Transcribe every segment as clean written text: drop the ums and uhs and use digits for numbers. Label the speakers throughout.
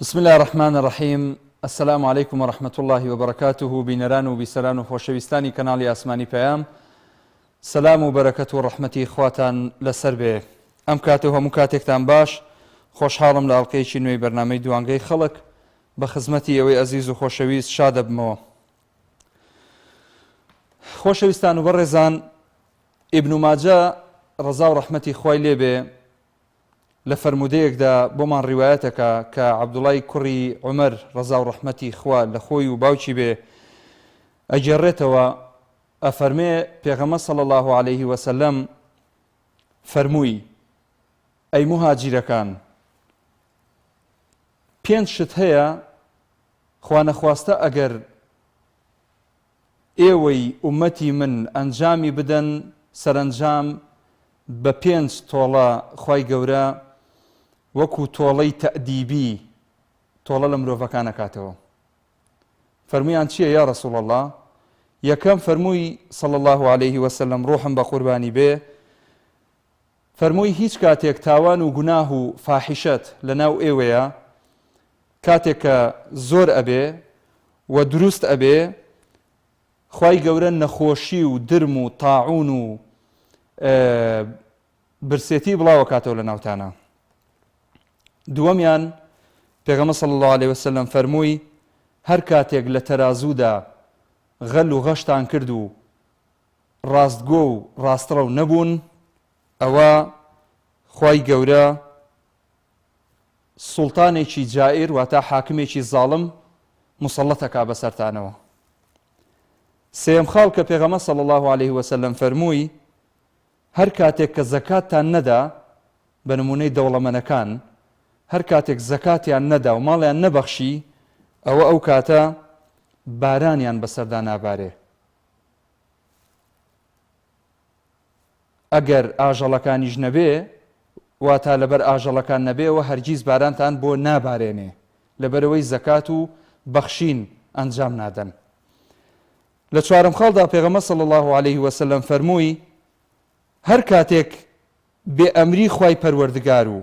Speaker 1: بسم الله الرحمن الرحيم. السلام عليكم ورحمة الله وبركاته. بينران وبيسران وخوشويستاني كنالي آسماني بيام. سلام وبركة ورحمتي خواتان لسر بي. ام كاتو همو كاتيكتان باش خوش حالم لألقيشي نوي برنامج دوانگي خلق بخزمتي اوي عزيز وخوشويست شاد بمو. خوشويستان وبرزان ابن ماجه رضا ورحمتي خوي ليبي لفرموديك دا بومان رواياتك كعبد الله كري عمر رضا ورحمتي خوا لخوي وباوشي بي اجرتوا افرمي پیغمبر صلى الله عليه وسلم فرموي اي مهاجر كان پێنج شت هەیە خوا نەخواستە ئەگەر ئێوەی ئومەتی من ئەنجامی بدەن سەرنجام بە پێنج تۆڵە خوای گەورە وەکو تۆڵەی تەئدیبی تۆڵە لە مرۆڤەکان ئەکاتەوە. فەرموویان چییە یا ڕەسوڵ الله؟ یەکەم فەرمووی صلی الله عليه وسلم ڕوحم بە قوربانی بێ فەرمووی هیچ کاتێک تاوان و گوناه و فاحیشەت لەناو ئێوەیە کاتێک کە زۆر ئەبێ و دروست ئەبێ خوای گەورە نەخۆشی و درم و تاعون و برسێتی بڵاو کاتەوە لە ناوتانە. دووەمیان پێغەمبەر صلی الله عليه وسلم فەرمووی هەر کاتێک لە تەرازوودا غەل و غەشتان کرد و ڕاستگۆ و ڕاستڕەو نەبوون ئەوە خوای گەورە سوڵتانێکی جائر واتە حاکمێکی زاڵم مسەڵەتەکا بەسەرتانەوە. سێم خاڵ کە پێغەمبەر صلی الله عليه وسلم فەرمووی هەر کاتێک کە زەکاتتان نەدا بە نمونەی دەوڵەمەندەکان هەر کاتێک زەکاتیان نەدا و ماڵیان نەبەخشی ئەوە ئەو کاتە بارانیان بەسەردا نابارێ. ئەگەر ئاژەڵەکانیش نەبێ واتە لەبەر ئاژەڵەکان نەبێەوە هەرگیز بارانتان بۆ نابارێنێ لەبەرەوەی زەکات و بەخشین ئەنجام نادەن. لە چوارم خاڵدا پێغەمبەر صلی الله عليه وسلم فەرمووی هەر کاتێک بێئەمری خوای پەروەردگار و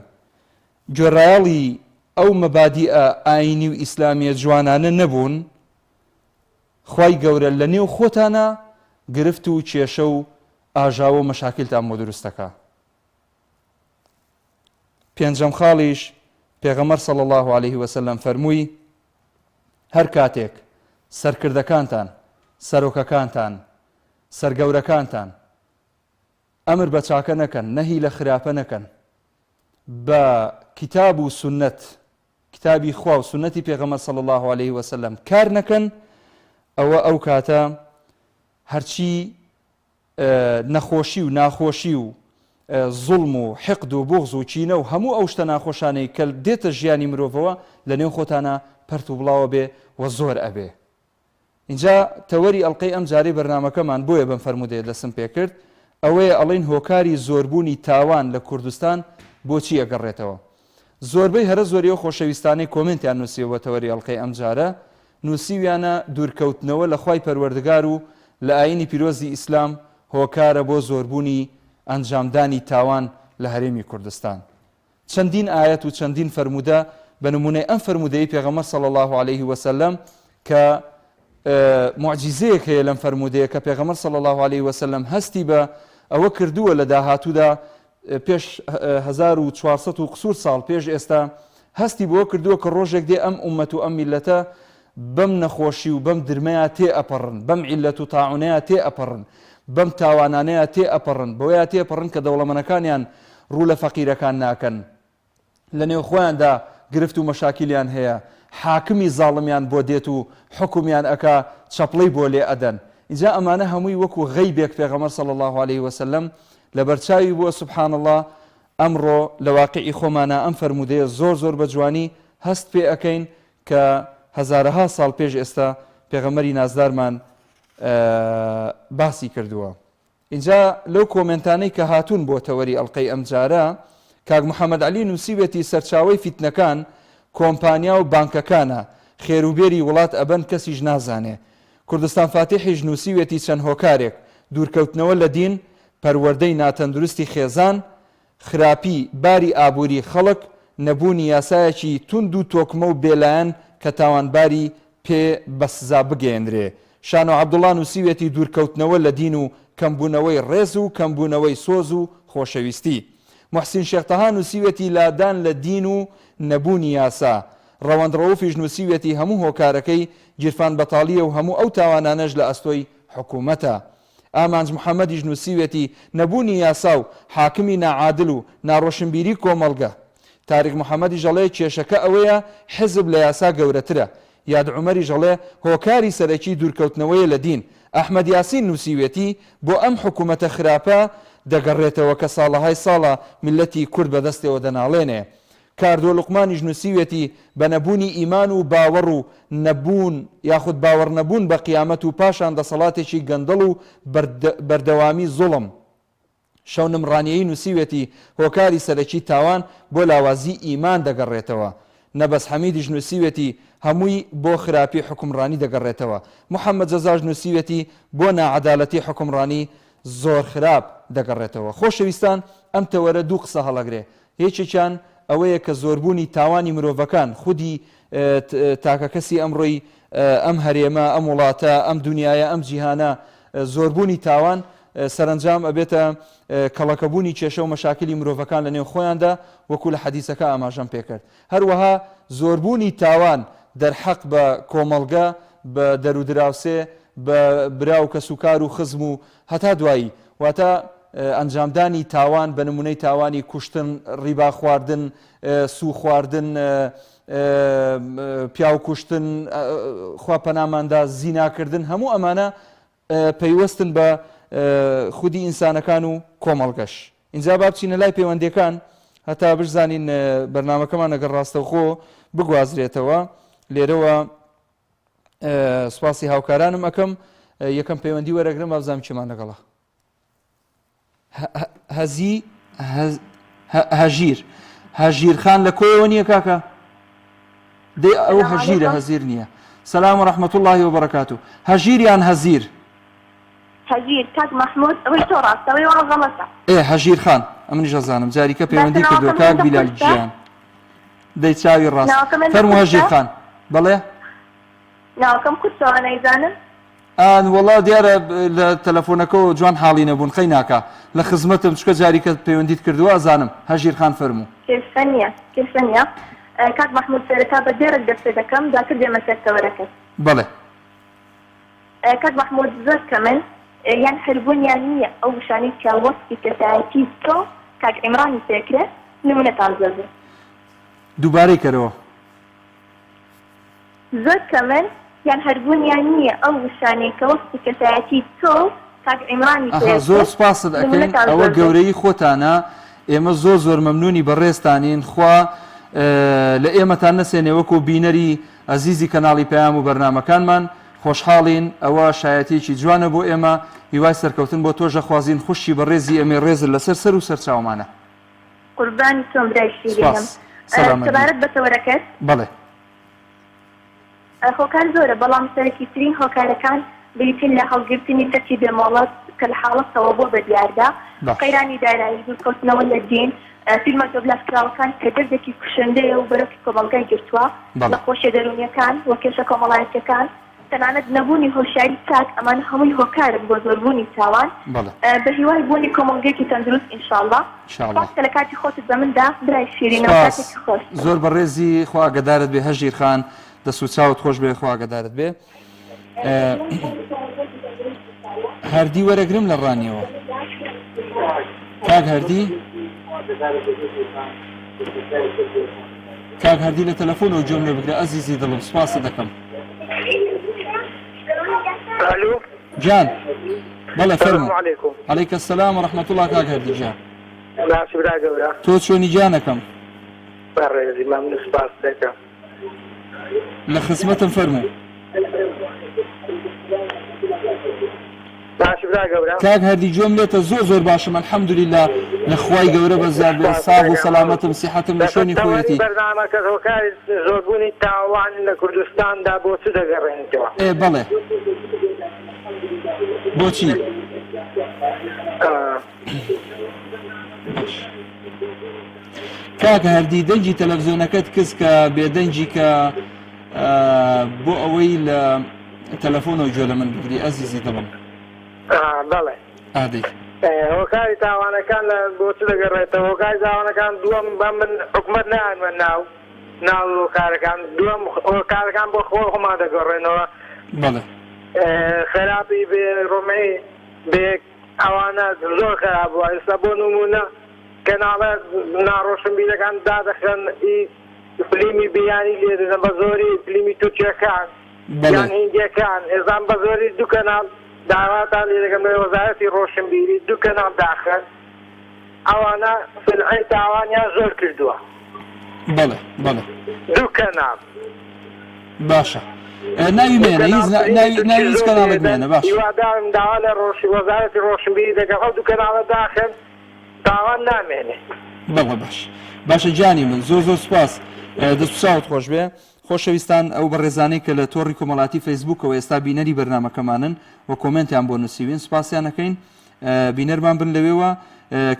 Speaker 1: گوێڕایەڵی ئەو مەبادیئە ئاینی و ئیسلامیە جوانانە نەبوون خوای گەورە لە نێو خۆتانە گرفت و کێشە و ئاژاوە و مەشاکلتان بۆ دروستەکە. پێنجەم خاڵیش پێغەمبەر صلی الله عليه وسلم فەرمووی هەر کاتێک سەرکردەکانتان سەرۆکەکانتان سەرگەورەکانتان ئەمر بە چاکە نەکەن نەهی لە خراپە نەکەن بە کتاب و سنت کتابی خوا و سنەتی پێغەمبەر صلی الله عليه وسلم کار نەکەن ئەوە ئەو کاتە هەرچی نەخۆشی و ناخۆشی و زوڵم و حقد و بوغز و چینە و هەموو ئەو شتە ناخۆشانەی کە دێتە ژیانی مرۆڤەوە لە نێو خۆتانە پەرت و بڵاوە بێ و زۆر ئەبێ. اینجا تەوەری ئەڵقەی ئەم جارەی بەرنامەکەمان بۆیە بەم فەرمودەیە دەستم پێ کرد ئەوەیە ئەڵێن هۆکاری زۆربوونی تاوان لە کوردستان بۆچی ئەگەڕێتەوە. زۆربەی هەرە زۆریەوە خۆشەویستانەی کۆمنتیان نووسیەوە تەوەری ئەڵقەی ئەم جارە نووسیویانە دوورکەوتنەوە لە خوای پەروەردگار و لە ئاینی پیرۆزی ئیسلام هۆکارە بۆ زۆربوونی ئەنجامدانی تاوان لە هەرێمی کوردستان. چەندین ئاەت و چەندین فەرمودە بە نمونەی ئەم فەرمودەی پێغەمبەر صلی الله عليه وسلم کە معجزەیەک هەیە لەم فەرمودەیە کە پێغەمبەر صلی الله عليه وسلم هەستی بە ئەوە کردووە لە داهاتوودا پێش 1400 و قسوور ساڵ پێش ئێستا هەستی بۆ کردووە کە ڕۆژێک دێ ئەم ئومەت و ئەم میلەتە بەم نەخۆشی و بەم درمەیە تێ ئەپەڕن بەم عیلەت و تاعونەیە تێ ئەپەڕن بەم تاوانانەیە تێ ئەپەڕن بەوەیە تێپەڕن کە دەوڵەمەندەکانیان ڕوو لە فەقیرەکان ناکەن لە نێو خۆیاندا گرفت و مەشاکیلیان هەیە حاکمی زاڵمیان بۆ دێت و حکومیان ئەکا چەپڵەی بۆ لێ ئەدەن. اینجا ئەمانە هەمووی وەکو غەیبێک پێغەمبەر صلی الله عليه وسلم لە بەرچاوی بووە. سبحان الله ئەمڕۆ لە واقعی خۆمانە ئەم فەرمودەیە زۆر زۆر بە جوانی هەست پێ ئەکەین کە هەزارەها ساڵ پێش ئێستا پێغەمبەری نازدارمان باسی کردووە. اینجا لەو کۆمنتانەی کە هاتوون بۆ تەوەری ئەڵقەی ئەم جارە کاک محەممەد عەلی نووسیوێتی سەرچاوەی فیتنەکان کۆمپانیا و بانکەکانە خێروبێری وڵات ئەبەن کەسیش نازانێ. کوردستان فاتحیش نووسیوێتی چەند هۆکارێک دوورکەوتنەوە لە دین پەروەردەی ناتەندروستی خێزان خراپی باری ئابووری خەڵک نەبوونی یاسایەکی تند و تۆکمە و بێلایەن کە تاوانباری پێ بە سزا بگەێنرێ. شانۆ عەبدوڵڵا نووسیوێتی دوورکەوتنەوە لە دین و کەمبوونەوەی ڕێز و کەمبوونەوەی سۆز و خۆشەویستی. محسین شێختەها نووسیوێتی لادان لە دین و نەبوونی یاسا. ڕەوەند ڕەوفیش نووسیوێتی هەموو هۆکارەکەی گیرفان بەتاڵیە و هەموو ئەو تاوانانەش لە ئەستۆی حکوومەتە. ئامانج محەممەدیش نووسیوێتی نەبوونی یاسا و حاکمی ناعادل و ناڕۆشنبیری کۆمەڵگە. تاریک محەممەدی ژەڵێ کێشەکە ئەوەیە حزب لە یاسا گەورەترە. یاد عومەری ژەڵێ هۆکاری سەرەکی دوورکەوتنەوەیە لە دین. ئەحمەد یاسین نووسیوێتی بۆ ئەم حکوومەتە خراپە دەگەڕێتەوە کە ساڵەهای ساڵە میلەتی کورد بەدەستەوە دەناڵێنێ. کاردۆ لوقمانیش نووسیوێتی بە نەبوونی ئیمان و باوەڕ و نەبوون یاخود باوەڕ نەبوون بە قیامەت و پاشان دەسەڵاتێکی گەندەڵ و بەردەوامی زوڵم. شەو نمڕانیەی نووسیوێتی هۆکاری سەرەکی تاوان بۆ لاوازی ئیمان دەگەڕێتەوە. نەبەس حەمیدیش نووسیوێتی هەمووی بۆ خراپی حکومڕانی دەگەڕێتەوە. محەممەد جەزاژ نووسیوێتی بۆ ناعەدالەتی حکومڕانی زۆر خراپ دەگەڕێتەوە. خۆشەویستان ئەم تەوەرە دوو قسە هەڵەگرێ. یەکێکیان ئەوەیە کە زۆربوونی تاوانی مرۆڤەکان خودی تاکە کەسی ئەمڕۆی ئەم هەرێمە ئەم وڵاتە ئەم دنیاە ئەم جیهانە زۆربوونی تاوان سەرنجام ئەبێتە کەڵەکەبوونی کێشە و مەشاکلی مرۆڤەکان لە نێو خۆیاندا وەکو لە حەدیسەکە ئاماژەم پێکرد. هەروەها زۆربوونی تاوان دەرحەق بە کۆمەڵگە بە دەرودراوسێ بە براو کە سوکار و خزم و هەتا دوایی واتە ئەنجامدانی تاوان بە نمونەی تاوانی کوشتن ڕیبا خواردن سو خواردن پیاو کوشتن خواپەناماندا زیناکردن هەموو ئەمانە پەیوەستن بە خودی ئینسانەکان و کۆمەڵگەش. اینجا با بچینە لای پەیوەندیەکان هەتا بشزانین بەرنامەکەمان ئەگەر ڕاستەوخۆ بگوازرێتەوە. لێرەوە سوپاسی هاوکارانم ئەەکەم یەکەم پەیوەندی وەرەگرم بابزانم چێمان لەگەڵە. هەژیر خان لە کۆیەوە نییە کاکە؟ دەی ئەو هەژیرە هەزیر نییە. سەلام و ڕەحمەت اللهی وبەرەکاتوو. هەژیریان هەزیر؟
Speaker 2: هەژیر کاک مەحموود ئەوەی تۆ ڕاستەوەی وەڵە غەڵەتە.
Speaker 1: هەژیر خان ئەمنیش ئەزانم جاریکە پەیوەندی کردووە کاک بیلال گیان. دەی چاوی ڕاست فەرموو هەژیر خان. بەڵێ
Speaker 2: ناوەکەم کورتەوە نەیزانم.
Speaker 1: وەڵا دیارە لە تەلەفۆنەکەەوە جوان حاڵی نەبوون خەی ناکە لە خزمەتم چکە جاریکە پەیوەندیت کردووە ئەزانم. هەژیر خان فەرموو.
Speaker 2: کێشە نییە کاک مەحموود سەرەتا بە دێرت دەستێ دەکەم دواتر دێمە سەر تەوەرەکەت.
Speaker 1: بەڵێ
Speaker 2: کاک مەحموود زۆر کەمن یان هەربوونیان نییە ئەو وشانی کە وەستی کەسایەتی تۆ کاک عیمرانی پێکرێت نمونەتان زۆر
Speaker 1: دووبارەی کەرەوە.
Speaker 2: زۆر کەمن یان هەربوونیان نییە ئەو وشانی کە وەستی کەسایەتی تۆ کاک عیمرانی پێکرێت.
Speaker 1: زۆر سپاست دەکەین ئەوە گەورەی خۆتانە. ئێمە زۆر مەمنونی بەڕێستانین. خوا لە ئێمەتان نەسێنێ وەکو بینەری ئەزیزی کەناڵی پەیام و بەرنامەکانمان. خۆشحاڵین ئەوە شایەتێکی جوانە بۆ ئێمە. هیوای سەرکەوتن بۆ تۆژە خوازین خوشی بەڕێزی ئەمێ ڕێزت لەسەر سەر و سەرچاومانە.
Speaker 2: قوربانی تۆم برای شیرینم. سەبارەت بە تەوەرەکەت
Speaker 1: بەڵێ
Speaker 2: هۆکار زۆرە بەڵام سەرەکی ترین هۆکارەکان بریتین لە هەڵگرتنی کەسی بێمۆڵەت کە لە حاڵەتەوە بۆ بەدیاردا قەیرانی دارایی دوورکەوتنەوە لە دین فیلمە دۆبلاسکراوەکان کە دەردێکی کوشندەیە و بەرەکی کۆمەڵگای گرتووە لە خۆشیە دەرونیەکان وە کێشە کۆمەڵایەتەکان تەنانەت نەبوونی هۆشیاری چاک ئەمان هەمووی هۆکارن بۆ زۆربوونی تاوان بە هیوای بوونی کۆمەڵگەیەکی تەندروست ئینشاءالله. لە کاتی خۆتت بە مندا برای شیرینەوە کاتێکی خۆش.
Speaker 1: زۆر بەڕێزی خوا ئاگادارت بێ هەژیر خان دەست و چاوت خۆش بێ خوا ئاگادارت بێ. هەردی وەرەگرم لە ڕانیەوە کاک هەردی لە تەلەفۆنەوە گوێم لێ بگرە ئەزیزی دڵم سوپاست دەکەم. جان بەڵێ فەرموو. عەلەیکە سەلام و ڕەحمەت الله کاک هەردی جان. تۆ چۆنی جانەکەم؟
Speaker 3: بەڕێزی مەمنون سوپاس دەکەم.
Speaker 1: لە خزمەتم فەرموو. کاک هەردی گوێم لێتە زۆر باشم ئەلحەمدولیلا لە خوای گەورە بەزیاد بێ ساغ و سەلامەتم سیحەتم لە شوێنی خۆیەتی.
Speaker 3: بەرنامەکە هۆکاری زۆربوونی تاوان لە کوردستاندا بۆ چ دەگەڕێنیتەوە؟
Speaker 1: بەڵێ بۆچی؟ کاکە هەردی دەنجی تەلەڤیزۆنەکەت کەس کە بێدەنجی کە بۆ ئەوەی لە تەلەفۆنەوە گوێ لە من بگری ئەزیزی دڵم.
Speaker 3: بەڵێ
Speaker 1: ئادەی
Speaker 3: هۆکاری تاوانەکان لە بۆچ دەگەڕێتەوە هۆکاری تاوانەکان دووەم بە من حکومەت نانوە ناو هۆکارەکان دووەم هۆکارەکان بۆ خۆمان دەگەڕێنەوە.
Speaker 1: بەڵێ
Speaker 3: خراپی بێ ڕۆمەی بێ ئەوانە زۆر خراپ بووە. ئێستا بۆ نمونە کەناڵە ناڕۆشنبیرەکان دادەخەن فلیمی بیانی لێ دەدەن بە زۆری فلیمی تورکیەکان یان هیندیەکان ئێزان بە زۆری دوو کەناڵ داواتا لێ دەکەن بە وەزارەتی ڕۆشنبیری دوو کەناڵ داخەن ئەوانە سلعەی تاوانیان زۆر کردووە.
Speaker 1: بەڵێ بەڵێ
Speaker 3: دوو کەناڵ
Speaker 1: باشە ناوی مێنە ناوی هیچ کەناڵێک مێنە باش
Speaker 3: هیوادارم داوا لە وەزارەتی ڕۆشنبیری دەکەن ئەو دوو کەناڵە داخەن تاوان نامێنێ.
Speaker 1: بەڵێ باشە گیانی من زۆر زۆر سوپاس دەست چاوت خۆش بێ. خۆشەویستان ئەو بەڕێزانەی کە لە تۆڕی کۆمەڵاتی فەیسبووکەوە ئێستا بینەری بەرنامەکەمانن و کۆمنتیان بۆ نووسیوین سوپاسیان ئەەکەین بینەرمان بن لەوێوە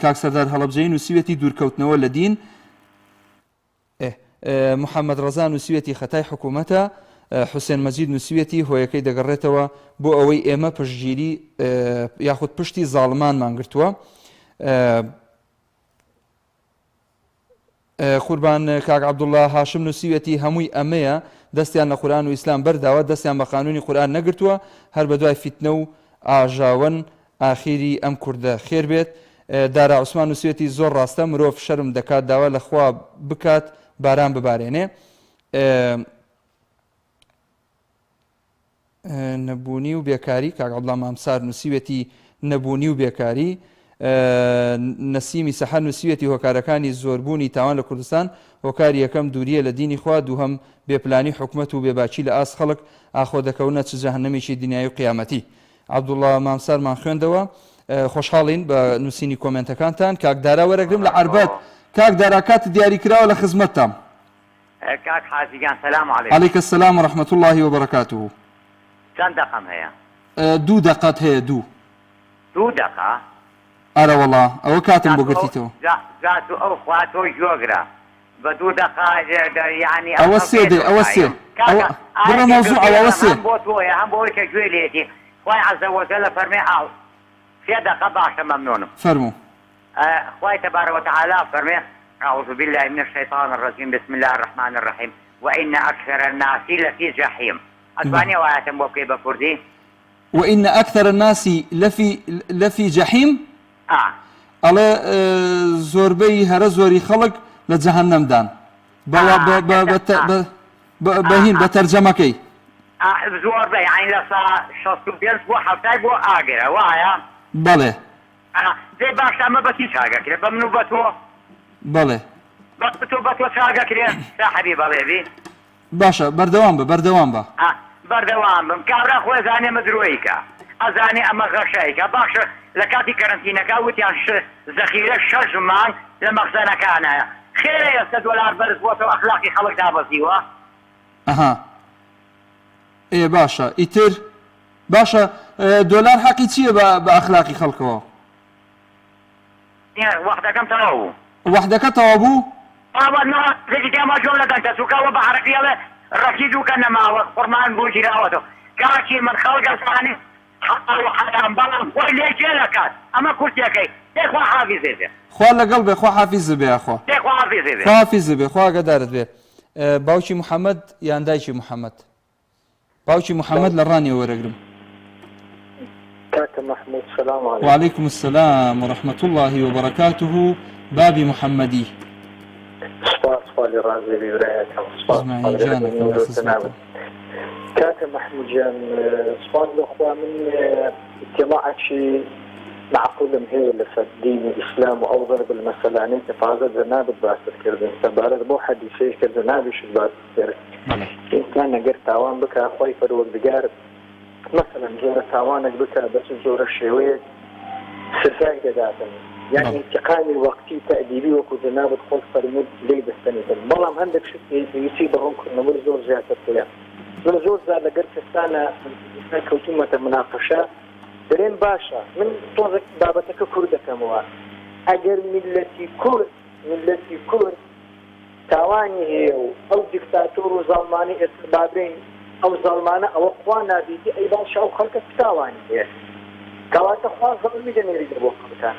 Speaker 1: کاک سەردار هەڵەبجەی نووسیوێتی دوورکەوتنەوە لە دین محەممەد ڕەزا نووسیوێتی خەتای حکوومەتە حوسێن مەجید نووسیوێتی هۆیەکەی دەگەڕێتەوە بۆ ئەوەی ئێمە پشتگیری یاخود پشتی زاڵمانمان گرتووە. قوربان کاک عەبدوڵڵا هاشم نووسیوێتی هەمووی ئەمەیە دەستیان لە قورئان و ئیسلام بەرداوە دەستیان بە قانونی قورئان نەگرتووە هەر بە دوای فیتنە و ئاژاون ئاخیری ئەم کوردە خێر بێت. دارا عوسمان نووسیوێتی زۆر ڕاستە مرۆڤ شەرم دەکات داوا لە خوا بکات باران ببارێنێ. نەبوونی و بێکاری کاک عەبدوڵڵا مامسار نووسیوێتی نەبوونی و بێکاری. نەسیمی سەحەر نووسیوێتی هۆکارەکانی زۆربوونی تاوان لە کوردستان هۆکاری یەکەم دووریە لە دینی خوا دووهەم بێپلانی حکومەت و بێباچی لە ئاس خەڵک ئاخۆ دەکەونە چ جەهەنەمێکی دنیای و قیامەتی. عەبدوڵڵا مامسارمان خوێندەوە خۆشحاڵین بە نووسینی کۆمنتەکانتان. کاک دارا وەرەگرم لە عەربەت کاک دارا کات دیاری کراوە لە خزمەتتان.
Speaker 4: کاک حاجیگان سەلام عەلەیکم.
Speaker 1: عەلەیکە السەلام وەڕەحمەتوڵڵاهی وبەرەکاتوهو.
Speaker 4: چەند دەقەم هەیە؟
Speaker 1: 2 دەقەت هەیە.
Speaker 4: 2 دەقە؟
Speaker 1: ئەرە وەڵا ئەوە کاتم بۆ گرتیتەوە.
Speaker 4: جات و ئەو خواتۆ جۆگرە بە 2 دەقە یعنی
Speaker 1: ئەوە سێ دێ ئەوە سێ بڕە مەوزوع ئەوە سێ
Speaker 4: بۆ تۆیە هەم بۆی کە گوێ لێتی خوای عەزە وەجەل فەرمێ ئاو 3 دەقە باشە مەمنونم.
Speaker 1: فەرموو.
Speaker 4: خوای تبارك وتعالى فرمي أعوذ بالله من الشيطان الرجيم بسم الله الرحمن الرحيم وإن أكثر الناس لفي جحيم. أتواني وآياتم بوكي بكردي
Speaker 1: وإن أكثر الناس لفي جحيم. ئەڵێ زۆربەی هەرە زۆری خەڵک لە جەهەنەم دان بەهین بە تەرجەمەکەی
Speaker 4: زۆربەی یعنی لە 65 بۆ 70 بۆ ئاگرە وایە؟
Speaker 1: بەڵێ.
Speaker 4: دێ باش ئەمە بەچی چاگەکرێ بە من و بە تۆ؟
Speaker 1: بەڵێ
Speaker 4: بە تۆ چاگەکرێ ساحەبی بەڵێبی؟
Speaker 1: باشە بەردەوام بە بەردەوام بە
Speaker 4: بەردەوام بم کابرا خۆی زانێ مەدرۆیکە ئەزانێ ئەمە غەشەیکە باشە لە کاتی کەرەنتینەکە وتیان زەخیرە 6 مانگ لە مەخزەنەکانایە خێرە ئێستا دۆلار بەرز بۆتەوە ئەخلاقی خەڵک دابەزیوە.
Speaker 1: ئەها باشە ئیتر باشە دۆلار حەقی چییە بە ئەخلاقی خەڵکەوە؟
Speaker 4: وەختەکەم تەواو بوو.
Speaker 1: وەختەکە تەواو بوو؟
Speaker 4: ئەوە جۆ لەگەن دەسووکەوە بە حەرەقیەڵێ ڕەکی دووکە نەماوە قورمان بۆ گیراوەتەوە کاکی من خەڵگە زانێ حەرام بەڵام خۆی لێ جێ دەکات ئەمە کورتیەکەی دێخوا حافیزێ بێ
Speaker 1: خوا لەگەڵ بێ خوا حافیز بێ خۆ
Speaker 4: دێخوا حافیزێ بێ
Speaker 1: خوا حافیز بێ خوا ئاگادارت بێ. باوکی محەممەد یان دایکی محەممەد؟ باوکی محەممەد لە ڕانیە وەرەگرم.
Speaker 3: کاکە مەحموود سەلام عەلەیکم.
Speaker 1: وعەلەیکم السەلام وەڕەحمەتوڵڵاهی وبەرەکاتوهو. بابی محەممەدی
Speaker 3: سپاس خالی ڕازی بیرایەکەم سپاس کاکە مەحموود جان سپاس بەخوا من اطلاعێکی معقولم هەیە لەسەر دینی ئیسلام و ئەو ضرب المەسەلانەی کە تازە جەنابت باست کردن سەبارەت بۆ حەدیثەیەک کە جەنابیشت باست کرد ئینسان ئەگەر تاوان بکە خۆی پەروەردگار مثلا جۆرە تاوانێک بکە بەس جۆرە شێوەیەک سزای دەداتن يعني انتقامي وقتي تأديبي وكو جنابت خلق فرمود لي دستنيتن بلام هندك شك يصيب هم كنا من زور زيادة الكلام من زور زيادة قرت استانا كوتومة مناقشة درين باشا من طوزك بابتك كردة كموا أجر ملتي كرد تاوانی هەیە و ئەو دیکتاتۆر و زەڵمانی ئێستابابرین ئەو زەڵمانە ئەوە خوا نابیدی ئەی باش ئەو خەڵکە تاوانی هەیە کەواتە خوا زەڵمی دەنێریدە بۆ خەڵکان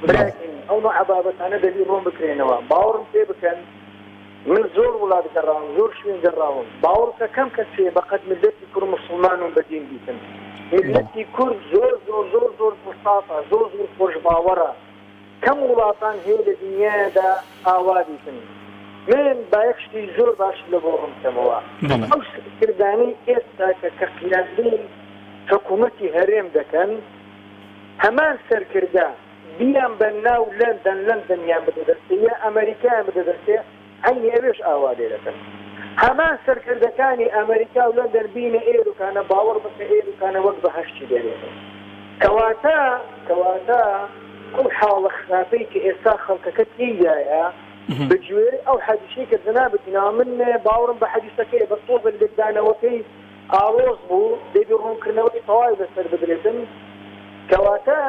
Speaker 3: براکەین ئەو نوع عەبابەتانە دەبی ڕۆم بکرێنەوە باوەڕم پێ بکەن من زۆر وڵات گەڕاوم زۆر شوێن گەڕاوم باوەڕکە کەم کەسێ بەقەد ملەتی کوڕ مسلمان و بەدین بیتن ملەتی کورد زۆر زۆر زۆر زۆر پرسافە زۆر زۆر خۆش باوەڕە کەم وڵاتان هەیە لە دنیادا ئاوا بیتن من بایەخشتی زۆر باش لە بۆ ڕمتەمەوە ئەو سەرکردانەی ئێستا کە قیادەی حکوومەتی هەرێم دەکەن هەمان سەرکردە بیان بە ناو لەندەنیان بدەدەستێ یا ئەمریکایان بدەدەستێ عینی ئەوێش ئاوا لێ دەکەن هەمان سەرکردەکانی ئەمریکا و لەندەن بینە ئێروکانە باوەڕ بکە ئێروکانە وەک بە هەشتی دەرێتن کەواتە ئەو حاڵە خراپەی کە ئێستا خەڵکەکە تێیدایە بگوێرە ئەو حەدیثەی کە جەنابەتینا من باوەڕم بە حەدیثەکەی بە تۆ بەلێدانەوەکەی ئاڵۆز بوو دەبی ڕوونکردنەوەی تەواوی بەسەر بدرێتن کەواتە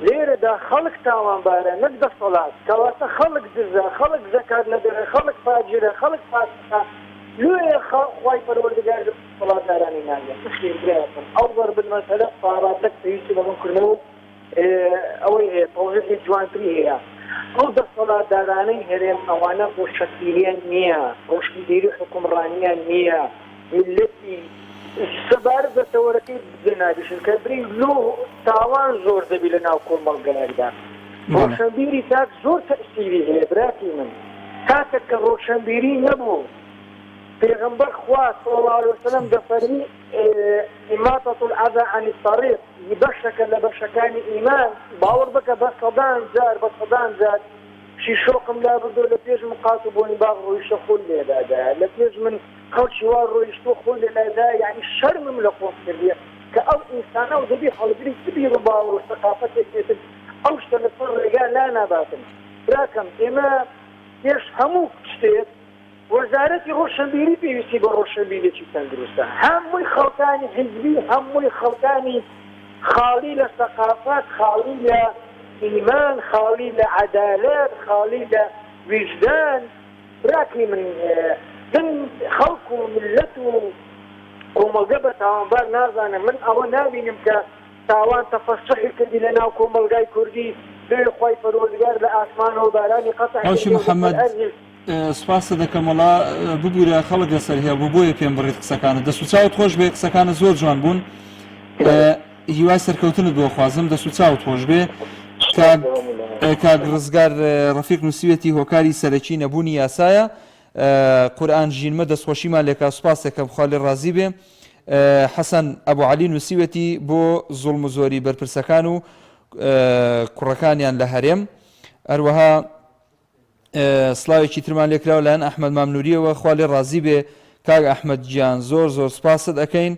Speaker 3: لێرەدا خەڵک تاوانبارە نەک دەسەڵات کەواتە خەڵک دزە خەڵک زەکات نەدەرێ خەڵک فاجرە خەڵک فاسقە لێ خوای پەروەردگار دەسەڵاتدارانی ناگە تشتێک برایەتن ئەو بەر بالمەسەلە قاراتەک پێویستی بە ڕوونکردنەوە ئەوەی هەیە تەوزیحی جوانتری هەیە ئەو دەسەڵاتدارانەی هەرێم ئەوانە ڕۆژشەکیریان نییە ڕۆژبیری حکومڕانیان نییە ملەتی سەبارەت بە تەوەرەکەی بزنادیشن کە بری لۆ تاوان زۆر دەبی لە ناو کۆمەڵگەلەکدا ڕۆشنبیری تاک زۆر تەئسیری هەیە براکی من کاتێک کە ڕۆشنبیری نەبوو پێغەمبەر خوا صلی الله علیه وسلم دەفەرمی ئیماتەة العەذى عن الطریق بەشەکە لە بەشەکانی ئیمان باوەڕ بکە بە سەدان جار شیشۆقم لا بردۆ لە پێش من قات و بۆنی باغ ڕۆیشتە خۆل لێدادا لە پێش من خەڵکی وا ڕۆیشتۆ خۆل لێدادا یعنی شەرمم لە خۆم کردیە کە ئەو ئینسانە و دەبی هەڵگری سبی و باوەڕ و سەقافەتێک بێتن ئەو شتە لەسەر ڕێگا لا ناباتن براکەم ئێمە پێش هەموو شتێک وەزارەتی ڕۆشنبیری پێویستی بە ڕۆشنبیرێکی تەندروستە هەمووی خەڵکانی حیزبی هەمووی خەڵکانی خاڵی لە سەقافەت خاڵی لە ئیمان خاڵی لە عەدالەت خاڵی لە ویجدان براکی من خەڵک و ملەت و کۆمەلگە بە تاوانبار نازانم من ئەوە نابینم کە تاوان تەفەسحی کردی لە ناو کۆمەلگای کوردی بێ خوای پەروەردگار لە ئاسمانەوە بارانی قەتع
Speaker 1: هاوشی محەممەد سپاس دەکەم وڵا ببوورە خەڵک لەسەر هەیە بۆ بۆیە پێم بڕێت قسەکانە دەسوچاوت خۆش بێ قسەکانە زۆر جوان بوون هیوای سەرکەوتنت بۆ خوازم دەسوچاوت خۆش بێ کاک ڕزگار ڕەفیق نووسیوێتی هۆکاری سەرەکی نەبوونی یاسایە قورئان ژینمە دەستخۆشیمان لێکا سوپاس دەکەم خوا لێ ڕازی بێ حەسەن ئەبوعەلی نووسیوێتی بۆ زوڵم و زۆری بەرپرسەکان و کوڕەکانیان لە هەرێم هەروەها سڵاوێکی ترمان لێکراوە لەلایەن ئەحمەد مامنووریەوە خوا لێ ڕازی بێ کاک ئەحمەد گیان زۆر سپاست ئەەکەین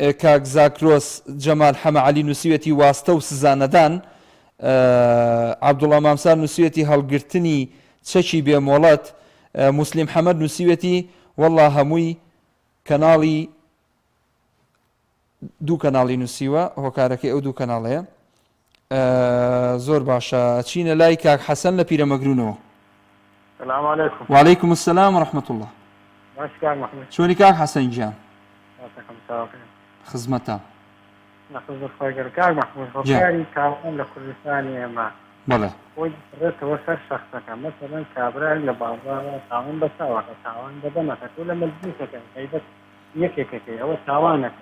Speaker 1: کاک زاکرۆس جەمال حەمەعەلی نووسیوێتی واستە و سزانەدان عەبدوڵڵا مامسار نووسیوێتی هەڵگرتنی چەکی بێمۆڵەت موسلیم حەمەد نووسیوێتی وەڵڵا هەمووی کەناڵی دوو کەناڵی نووسیوە هۆکارەکەی ئەو دوو کەناڵەیە زۆر باشە چینە لای کاک حەسەن لە پیرەمەگرونەوە
Speaker 5: السلام عليكم
Speaker 1: وعليكم السلام ورحمة الله
Speaker 5: باش كاك محمد
Speaker 1: شلونك كاك حسن جان خزمتا
Speaker 5: ناخذ الخير كاك محمود خيري كاون لكل ثانية ما
Speaker 1: بلى
Speaker 5: وجدت وسر شخصك مثلا كابرا لبعضها تعاون بساوة تعاون بدنا كل ملبوسة كيف يكيك أو تعاونك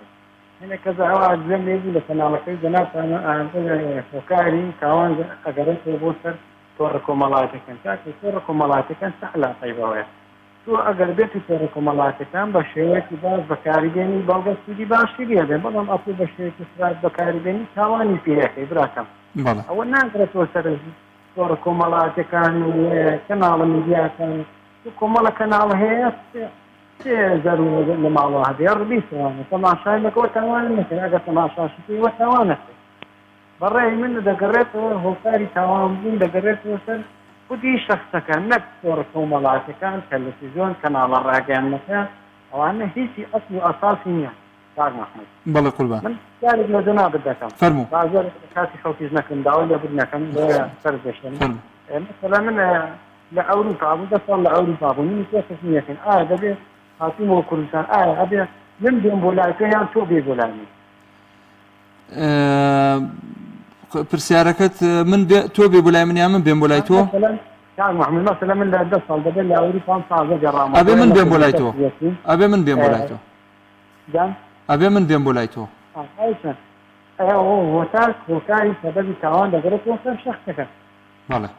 Speaker 5: هنا كذا واحد زي يجي لسنا لكي جناب أنا وكاري كاون أجرت بوسر توركم ملاتك أنت توركم ملاتك أنت سهلة طيبة تو اگر بێتی تۆڕێکۆ مەڵاتەکان بە شێوەیەکی باش بەکاریگەنی باڵگەستی باشتری هەبێ بەڵام ئەپوو بە شێوەیەکی سرات بەکاریگەنی تاوانی پێەکەی براکەم ئەوە ناگرێتەوە سەر تۆڕە کۆمەڵاتەکان کەناڵە میدیاکان تو کۆمەڵە کەناڵ هەیە سێ زەرور لە ماڵەوە هەبێ ڕبیسەوانە تەماشای بەکەوە تاوان نەکەن ئەگەر تەماشاشی وە تاوانەکەن بەڕێی من دەگەڕێتەوە هۆکاری تاوان بوون دەگەڕێتەوە سەر خودی شخصەکە نەک تۆڕە کۆمەڵاتەکان تەلەڤیزیۆن کەناڵە ڕاگەیانەکە ئەوانە هیچی ئەسڵ و ئەساسی نییە کاک محمود
Speaker 1: بەڵێ قوربان
Speaker 5: من جارێک لە جەنابەت دەکەم
Speaker 1: فەرموو
Speaker 5: بازار کاتی خەڵکیش نەکەم داوای لێبوو نەکەم سەر دەشتن مثلا من لأوروبا أبو دفن لأوروبا أبو من كيف تسمية دبي هاتيم وكردستان أبي من بين بولايته يعني تو بي بولايني
Speaker 1: پرسیارەکەت من تۆ بێ بۆلای من یا من بێم بۆلای تۆ؟
Speaker 5: كان محمد مثلا من لا دفن دبي لأوروبا صار جرام
Speaker 1: ئەبێ من بێم بۆلای تۆ ئەبێ من بێم بۆلای تۆ
Speaker 5: جان
Speaker 1: ئەبێ من بێم بۆلای تۆ
Speaker 5: أيضا هو تاك هو كان سبب تاوان دقرت وصل شخصك
Speaker 1: بەڵێ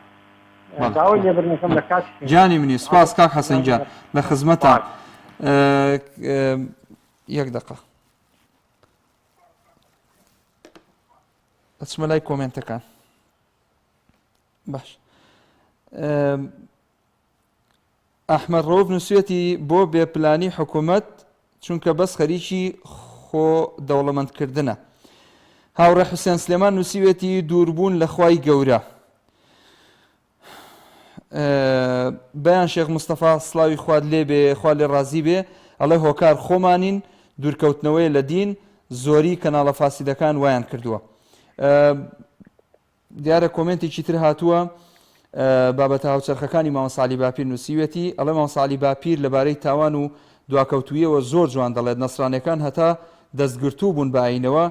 Speaker 5: داول يبرنا كم لكات
Speaker 1: جانی منی سپاس کاک حەسەن جان لە خزمەتان یەک دقە ئەچمە لای کۆمێنتەکان باش ئەحمەد ڕەوف نووسێتی بۆ بێپلانی حکوومەت چونکە بەس خەریکی خۆ دەوڵەمەندکردنە. هاوڕێ حوسێن سلێمان نووسیوێتی دووربوون لە خوای گەورە. بەیان شێخ مستەفا سڵاوی خواد لێ بێ خوا لێ ڕازی بێ ئەڵێ هۆکار خۆمانین دوورکەوتنەوەی لە دین زۆری کەناڵە فاسیدەکان وایان کردووە. دیارە کۆمنتێکی تر هاتووە بابەتە هاوچەرخەکانی مامۆستا عەلی باپیر نووسیوێتی ئەڵێ مامۆستا عەلی باپیر لەبارەی تاوان و دواکەوتوویەوە زۆر جوان دەڵێت نەسرانیەکان هەتا دەستگرتوو بوون بە ئاینەوە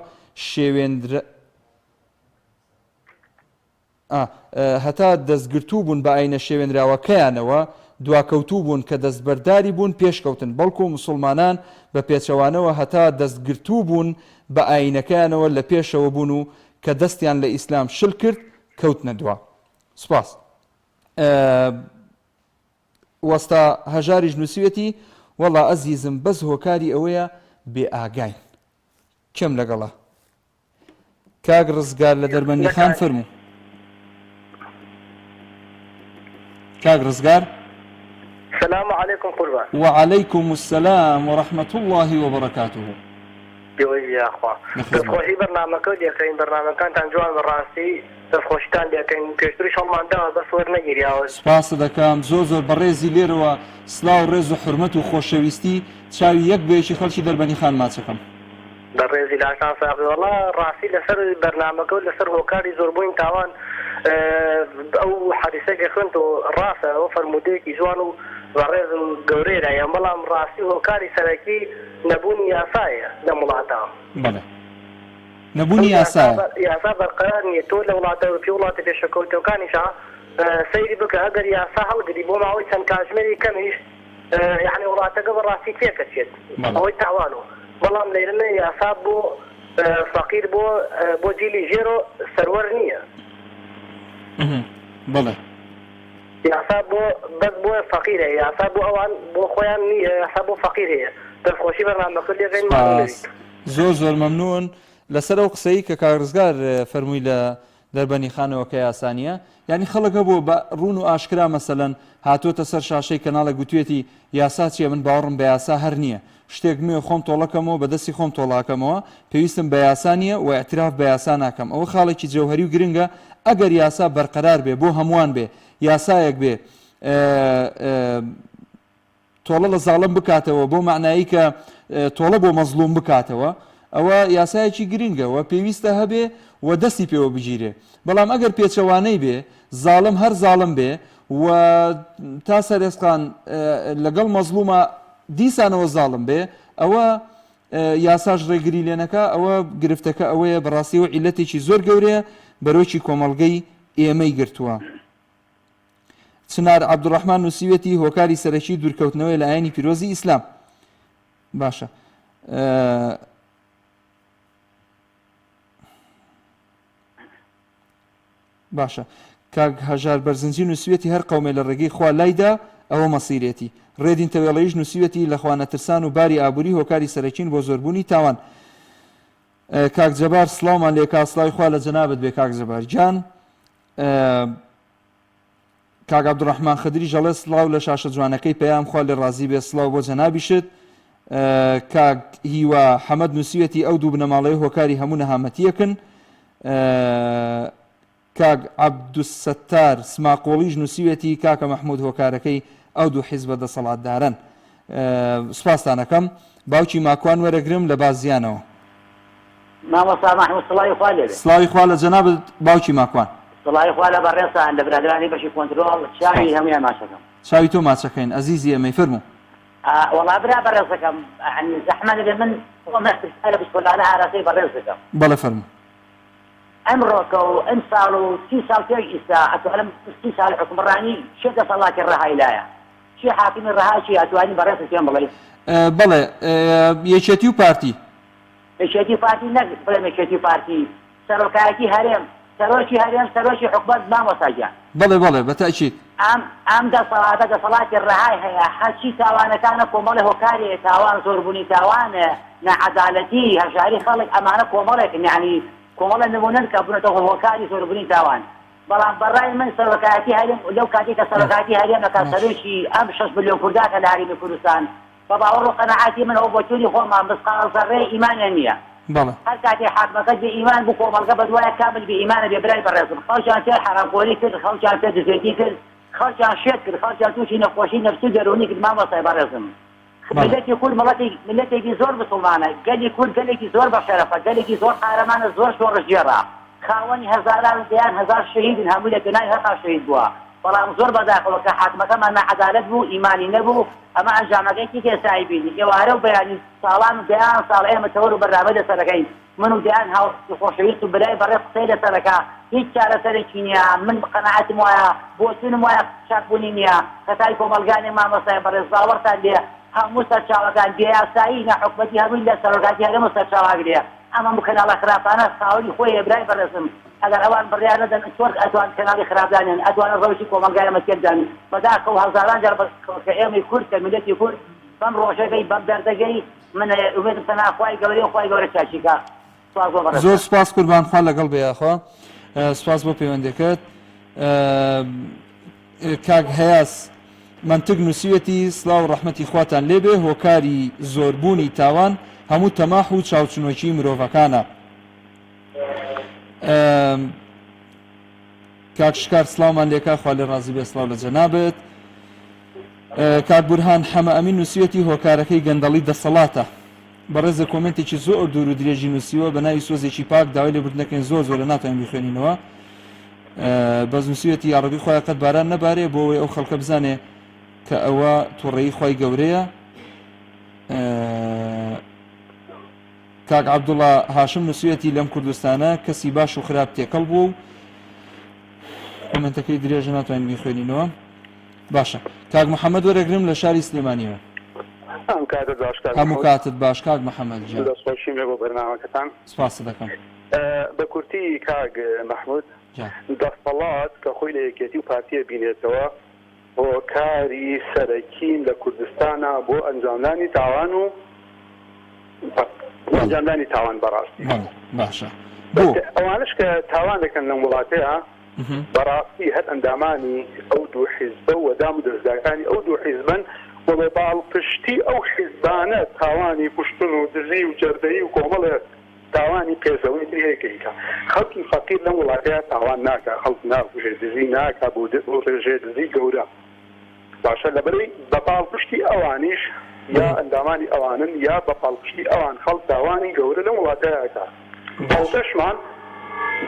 Speaker 1: هەتا دەستگرتوو بوون بە ئاینە شێوێنراوەکەیانەوە دواکەوتوو بوون کە دەستبەرداری بوون پێشکەوتن بەڵکو مسلمانان بە پێچەوانەوە هەتا دەستگرتوو بوون بە ئاینەکەیانەوە لە پێشەوە بوون و کە دەستیان لە ئیسلام شل کرد کەوتنە دوا. سوپاس. وەستا هەژاریش نووسیوێتی وەڵا ئەزیزم بەس هۆکاری ئەوەیە بێ ئاگاین. کێم لەگەڵە؟ کاک ڕزگار لە دەربەندی خان فەرموو. کاک ڕزگار.
Speaker 6: السلام عليكم قربان.
Speaker 1: وعليكم السلام ورحمة الله وبركاته.
Speaker 6: يا أخوة. دخوشي برنامج ديكين برنامج كان تنجوان بالراسي دخوشتان ديكين كيشتري شو ما عنده بس ور نجري عاوز.
Speaker 1: سپاس دەکەم زۆر بەڕێزی لێرەوە سڵاو ڕێز و حورمەت و خۆشەویستی چاوی یەک بێکی خەڵکی دەربەنی خان ماچەکەم.
Speaker 6: بەڕێزی لاشان ساقی والله ڕاستی لەسەر بەرنامەکە و لەسەر هۆکاری زۆربووین تاوان ئەو حەدیسەکە خوێنت و ڕاستە ئەو فەرمودەیەکی جوان و بەڕێز و گەورەیە یان بەڵام ڕاستی هۆکاری سەرەکی نەبوونی یاسایە لە وڵاتەوە.
Speaker 1: بەڵێ نەبوونی یاسایە.
Speaker 6: یاسا بەرقەرار نییە تۆ لە وڵاتە پێشەکەوتەکانیشا سەیری بکە ئەگەر یاسا هەڵگری بۆ ماوەی چەند کاتژمێری کەمیش یعنی وڵاتەکە بەڕاستی تێکەچێت ئەوەی تاوانەوە. بەڵام لەیرەنە یاسا بۆ فەقیر بۆ جیلی ژێرۆ سەروەر نییە.
Speaker 1: بەڵێ
Speaker 6: یاسا بەس بۆ فەقیرە یاسا بۆ ئەوان بۆ خۆیان نییە یاسا بۆ فەقیر هەیە دەستخۆشی بەرنامەکە لێگەین
Speaker 1: زۆر مەمنون لەسەر ئەو قسەی کە کاغزگار فەرمووی لە دەربەنی خانەوە کە یاسانیە یعنی خەڵکە بۆ بە ڕوون و ئاشکرا مەسەلەن هاتوۆتە سەر شاشەی کەناڵە گوتوێتی یاسا چیە من باوەڕم بە یاسا هەر نییە شتێک نوێ خۆم تۆڵەکەمەوە بەدەستی خۆم تۆڵاکەمەوە پێویستم بە یاسا نییە و ئەعتراف بە یاسا ناکەم ئەوە خاڵێکی جەوهەری و گرنگە ئەگەر یاسا بەرقەرار بێ بۆ هەمووان بێ یاسایەک بێ تۆڵە لە زاڵم بکاتەوە بۆ معنایی کە تۆڵە بۆ مەزلوم بکاتەوە ئەوە یاسایەکی گرنگەوە پێویستە هەبێ و دەستی پێوە بگیرێ بەڵام ئەگەر پێچەوانەی بێ زاڵم هەر زاڵم بێ و تا سەرێسقان لەگەڵ مەزلومە دیسانەوە زاڵم بێ ئەوە یاساش ڕێگری لێنەکە ئەوە گرفتەکە ئەوەیە بەڕاستی و عیلەتێکی زۆر گەورەیە بەرۆکی کۆمەڵگەی ئێمەی گرتووە. چنار عەبدوڕەحمان نووسیوێتی هۆکاری سەرەکی دوورکەوتنەوەی لە ئاینی پیرۆزی ئیسلام. باشە باشە کاک هەژار بەرزنجی نووسیوێتی هەر قەومێ لە ڕێگەی خوا لایدا ئەوە مەسیرێتی ڕێدین تەوێڵەیش نووسیوێتی لە خوانەترسان و باری ئابووری هۆکاری سەرەکین بۆ زۆربوونی تاوان. کاک جەبار سڵاومان لێکا سڵاوی خوا لە جەنابەت بێ کاک جەبار جان. کاک عەبدوڕەحمان خدری ژەڵێ سڵاو لە شاشە جوانەکەی پێیان خوا لێ ڕازی بێ سڵاو بۆ جەنابیشت. کاک هیوا حەمەد نووسیوێتی ئەو دوو بنەماڵەی هۆکاری هەموو نەهامەتیەکن. کاک عەبدوسەتار سماقۆڵیش نووسیوێتی کاکە مەحموود هۆکارەکەی ئەو دوو حیزبە دەسەڵاتدارن. سوپاستانەکەم باوکی ماکوان وەرەگرم لە بازیانەوە.
Speaker 7: مامۆستا مەحموود سڵاوی خوا لێ بێ.
Speaker 1: سڵاوی خوا لە جەنابەت باوکی ماکوان.
Speaker 7: والله إخوانا بالرئيسة عند برادراني بشي كنترول شاي هم يا ما شكم
Speaker 1: شاوی تۆ ماچەکەین ئەزیزی ئەمەی فەرموو.
Speaker 7: والله برا بالرئيسة يعني زحمة من والله تسأل بشكل على عراسي بالرئيسة
Speaker 1: بەڵێ فەرموو.
Speaker 7: أمرك إن صاروا 6 سال تيجي أتعلم 6 سال حكم الراني شد صلاة الرهاي لايا شي حاكم الرهاي شي أتواني بالرئيسة كم بالله
Speaker 1: بەڵێ یەکێتی و پارتی
Speaker 7: مشيتي بارتي نقد بلا مشيتي بارتي سروكايتي هرم سروشي هرم سروشي حكومة ما مساجع
Speaker 1: بەڵێ بەتەئکید
Speaker 7: أم دا صلاة الرهاي هي حشي تاوانا كان كومله هكاري تاوان زوربوني تاوان نعدالتي هشاري خلق أمانة كومله يعني كومله نمونن كابونته هكاري زوربوني تاوان برأي من سروكايتي هرم لو كاتي سروكايتي هرم كان سروشي أمشش باليوم كردات الهاري كردستان فبعور قناعاتي من أبوتوني خوما مسقال صري إيمان أمية
Speaker 1: بله
Speaker 7: هل كاتي حاكمك بإيمان بكم القبض ولا كامل بإيمان ببلاي بالرسم خلشان تير حرام قولي كده خلشان تير زيتي كده خلشان شيت كده خلشان توشي نقوشي نفسه دروني كده ما مصايب بالرسم ملتي يقول ملتي يجي زور بسلمانة قال يقول يجي زور بشرفة قال يجي زور حرمان زور شور الجرة خاوني هزاران ديان هزار شهيد همولة جناي هزار شهيد بوا والله زور بداخل وكحاكمة كما أن عدالة بو إيماني نبو أما أن جامعتي كي سايبين يوارو بيان صالان بيان صالحين متورو برنامج سرقين منو بيان هاو يخوشيتو بلاي بريق سيدة سرقا هيك شارة سرقينيا من قناعات مويا بوسين مويا شاكبونينيا كتايكو ملقاني ما مصايب بريق صاورتان ليا هم مستشاوكان بيا ساينا حكمتي همين لا سرقاتي هذا مستشاوك ليا أما ممكن الله خراف أنا خاولي خويا براي برسم اگر اوان بریانه دن اتورک اتوان کناری خراب دانن اتوان روشی کو مانگای مسجد دان بداخ و هزاران جرب كيامي كرت ملتي كرت بم روشه گئی بم بردگی من امید تنا خوای گوری خوای گوری چاشیکا
Speaker 1: زۆر سپاس قوربان خوا لەگەڵ بێ ئەخوا سپاس بۆ پەیوەندەکەت کاک هەیاس منطق نووسیەتی سڵاو و ڕەحمەتی خواتان لێبێ هۆکاری زۆربوونی تاوان هەموو تەماح و چاوچنۆکی مرۆڤەکانە کاک شکار سڵاومان لێکا خوا لێ ڕازی بێ سڵاو لە جەنابێت کاک بورهان حەمە ئەمین نووسیەتی هۆکارەکەی گەندەڵی دەسەڵاتە بەڕێزە کۆمنتێکی زۆر دوور و درێژی نووسیوە بە ناوی سۆزێکی پاک داوای لێبوردنەکەین زۆر زۆر لە ناتوانین بخوێنینەوە بەس نووسیەتی عەرەبی خۆیان قەت باران نەبارێ بۆ ئەوەی ئەو خەڵکە بزانێ کە ئەوە تووڕێی خۆی گەورەیە کاک عەبدوڵڵا هاشم نووسیەتی لەم کوردستانە کەسی باش و خراپ تێکەڵ بوو و کۆمنتەکەی درێژە ناتوانین بخوێنینەوە باشە کاک محەممەد وەرەگرم لە شاری سلێمانیەوە هەموو کاتت باش کاک محەممەد جان
Speaker 8: دەستخۆشی مێ بۆ بەرنامەکەتان
Speaker 1: سپاس دەکەم
Speaker 8: بە کورتی کاک مەحموود دەسەڵات کە خۆی لە یەکێتی و پارتیە بینێتەوە هۆکاری سەرەکین لە کوردستانە بۆ ئەنجامدانی تاوان و ئەنجامدانی تاوان بەڕاستی
Speaker 1: باشە
Speaker 8: ئەوانش کە تاوان دەکەن لەم وڵاتەیە بەڕاستی هەر ئەندامانی ئەو دوو حیزبە و وەدام و دەستگاکانی ئەو دوو حیزبن وڵێ باڵپشتی ئەو حیزبانە تاوانی پشتن و دژی و جەردەیی و کۆمەڵێ تاوانی پێزەوەی تریەکەیکە خەڵکی فەقیر لەم وڵاتەیە تاوان ناکە خەڵک ناکوژێ دژی ناکە بۆ ڕێژێ دژی گەورە باشە لەبەرەوەی بە باڵپشتی ئەوانیش یا ئەندامانی ئەوانن یا بە باڵپشتی ئەوان خەڵک تاوانی گەورە لەم وڵاتەیەکە بەڵتەشمان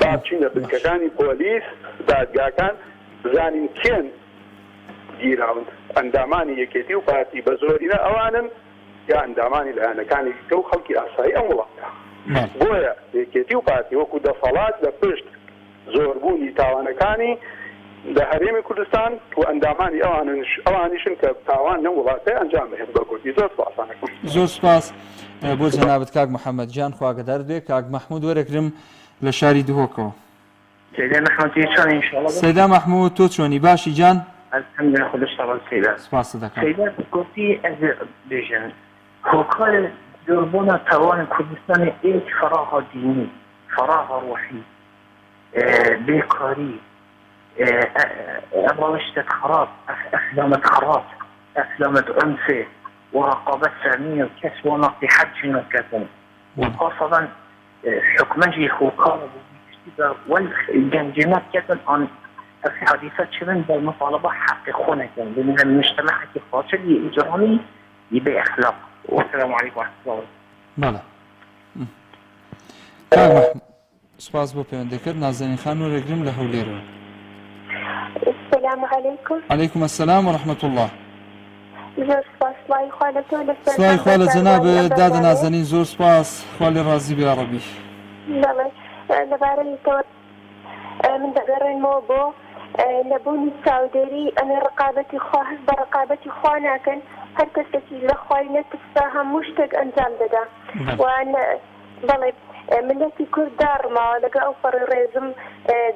Speaker 8: باچینە بنکەکانی پۆلیس دادگاکان بزانین کێن گیراون ئەندامانی یەکێتی و پارتی بە زۆرینە ئەوانن یا ئەندامانی لایەنەکانی کە و خەڵکی ئاسایی ئەم وڵاتە بۆیە یەکێتی و پارتی وەکو دەسەڵات لە پشت زۆربوونی تاوانەکانی لە هەرێمی کوردستان و ئەندامانی ئەوانیشن کە تاوان لەم وڵاتەیە ئەنجام بهێن بە کورتی زۆر سپاسانەکەم
Speaker 1: زۆر سپاس بۆ جەنابەت کاک محەممەد جان خواگەدار بێ کاک مەحموود وەرەگرم لە شاری دهۆکەوە سەیدا مەحموود تۆ چۆنی باشی جان
Speaker 9: الحمدلله خودش سوال سیدا
Speaker 1: سپاس دەکەم
Speaker 9: سیدا گفتی از بیژن هۆکار زۆربوون تاوان کوردستان یک فراغ دینی فراغ روحی بێکاری روشتك خراب أسلامة خراب أسلامة أنفة ورقابة سامية وكسب ونصيحة شنو كتن وخاصة حكمجي خوكار والجنجمات كتن عن الحادثات شنو بالمطالبة حق خونة لأن المجتمع الفاصل إجرامي يبقى أخلاق والسلام عليكم ورحمة الله
Speaker 1: بله سپاس بۆ پەیوەندیکرد. نازەنین خان وەرەگرم لە هەولێرەوە.
Speaker 2: السلام عليكم.
Speaker 1: عليكم السلام ورحمة الله.
Speaker 2: زۆر سپاس سڵاوی خوا لەتۆ لەسەر
Speaker 1: سڵاوی خوا لە جەنابێت دادە نازەنین زۆر سپاس خوا لێ ڕازی بێ عەرەبی.
Speaker 2: بەڵێ لەبارەی تەوە من دەگەڕێنمەوە بۆ لەبوونی چاودێری ئەمێ ڕقابەتی خوا هەست بە ڕقابەتی خوا ناکەن هەر کەسێکی لە خوای نەترسا هەموو شتێک ئەنجام دەدا وان بەڵێ ملەتی کورد داڕماوە لەگە ئەو پەڕی ڕێزم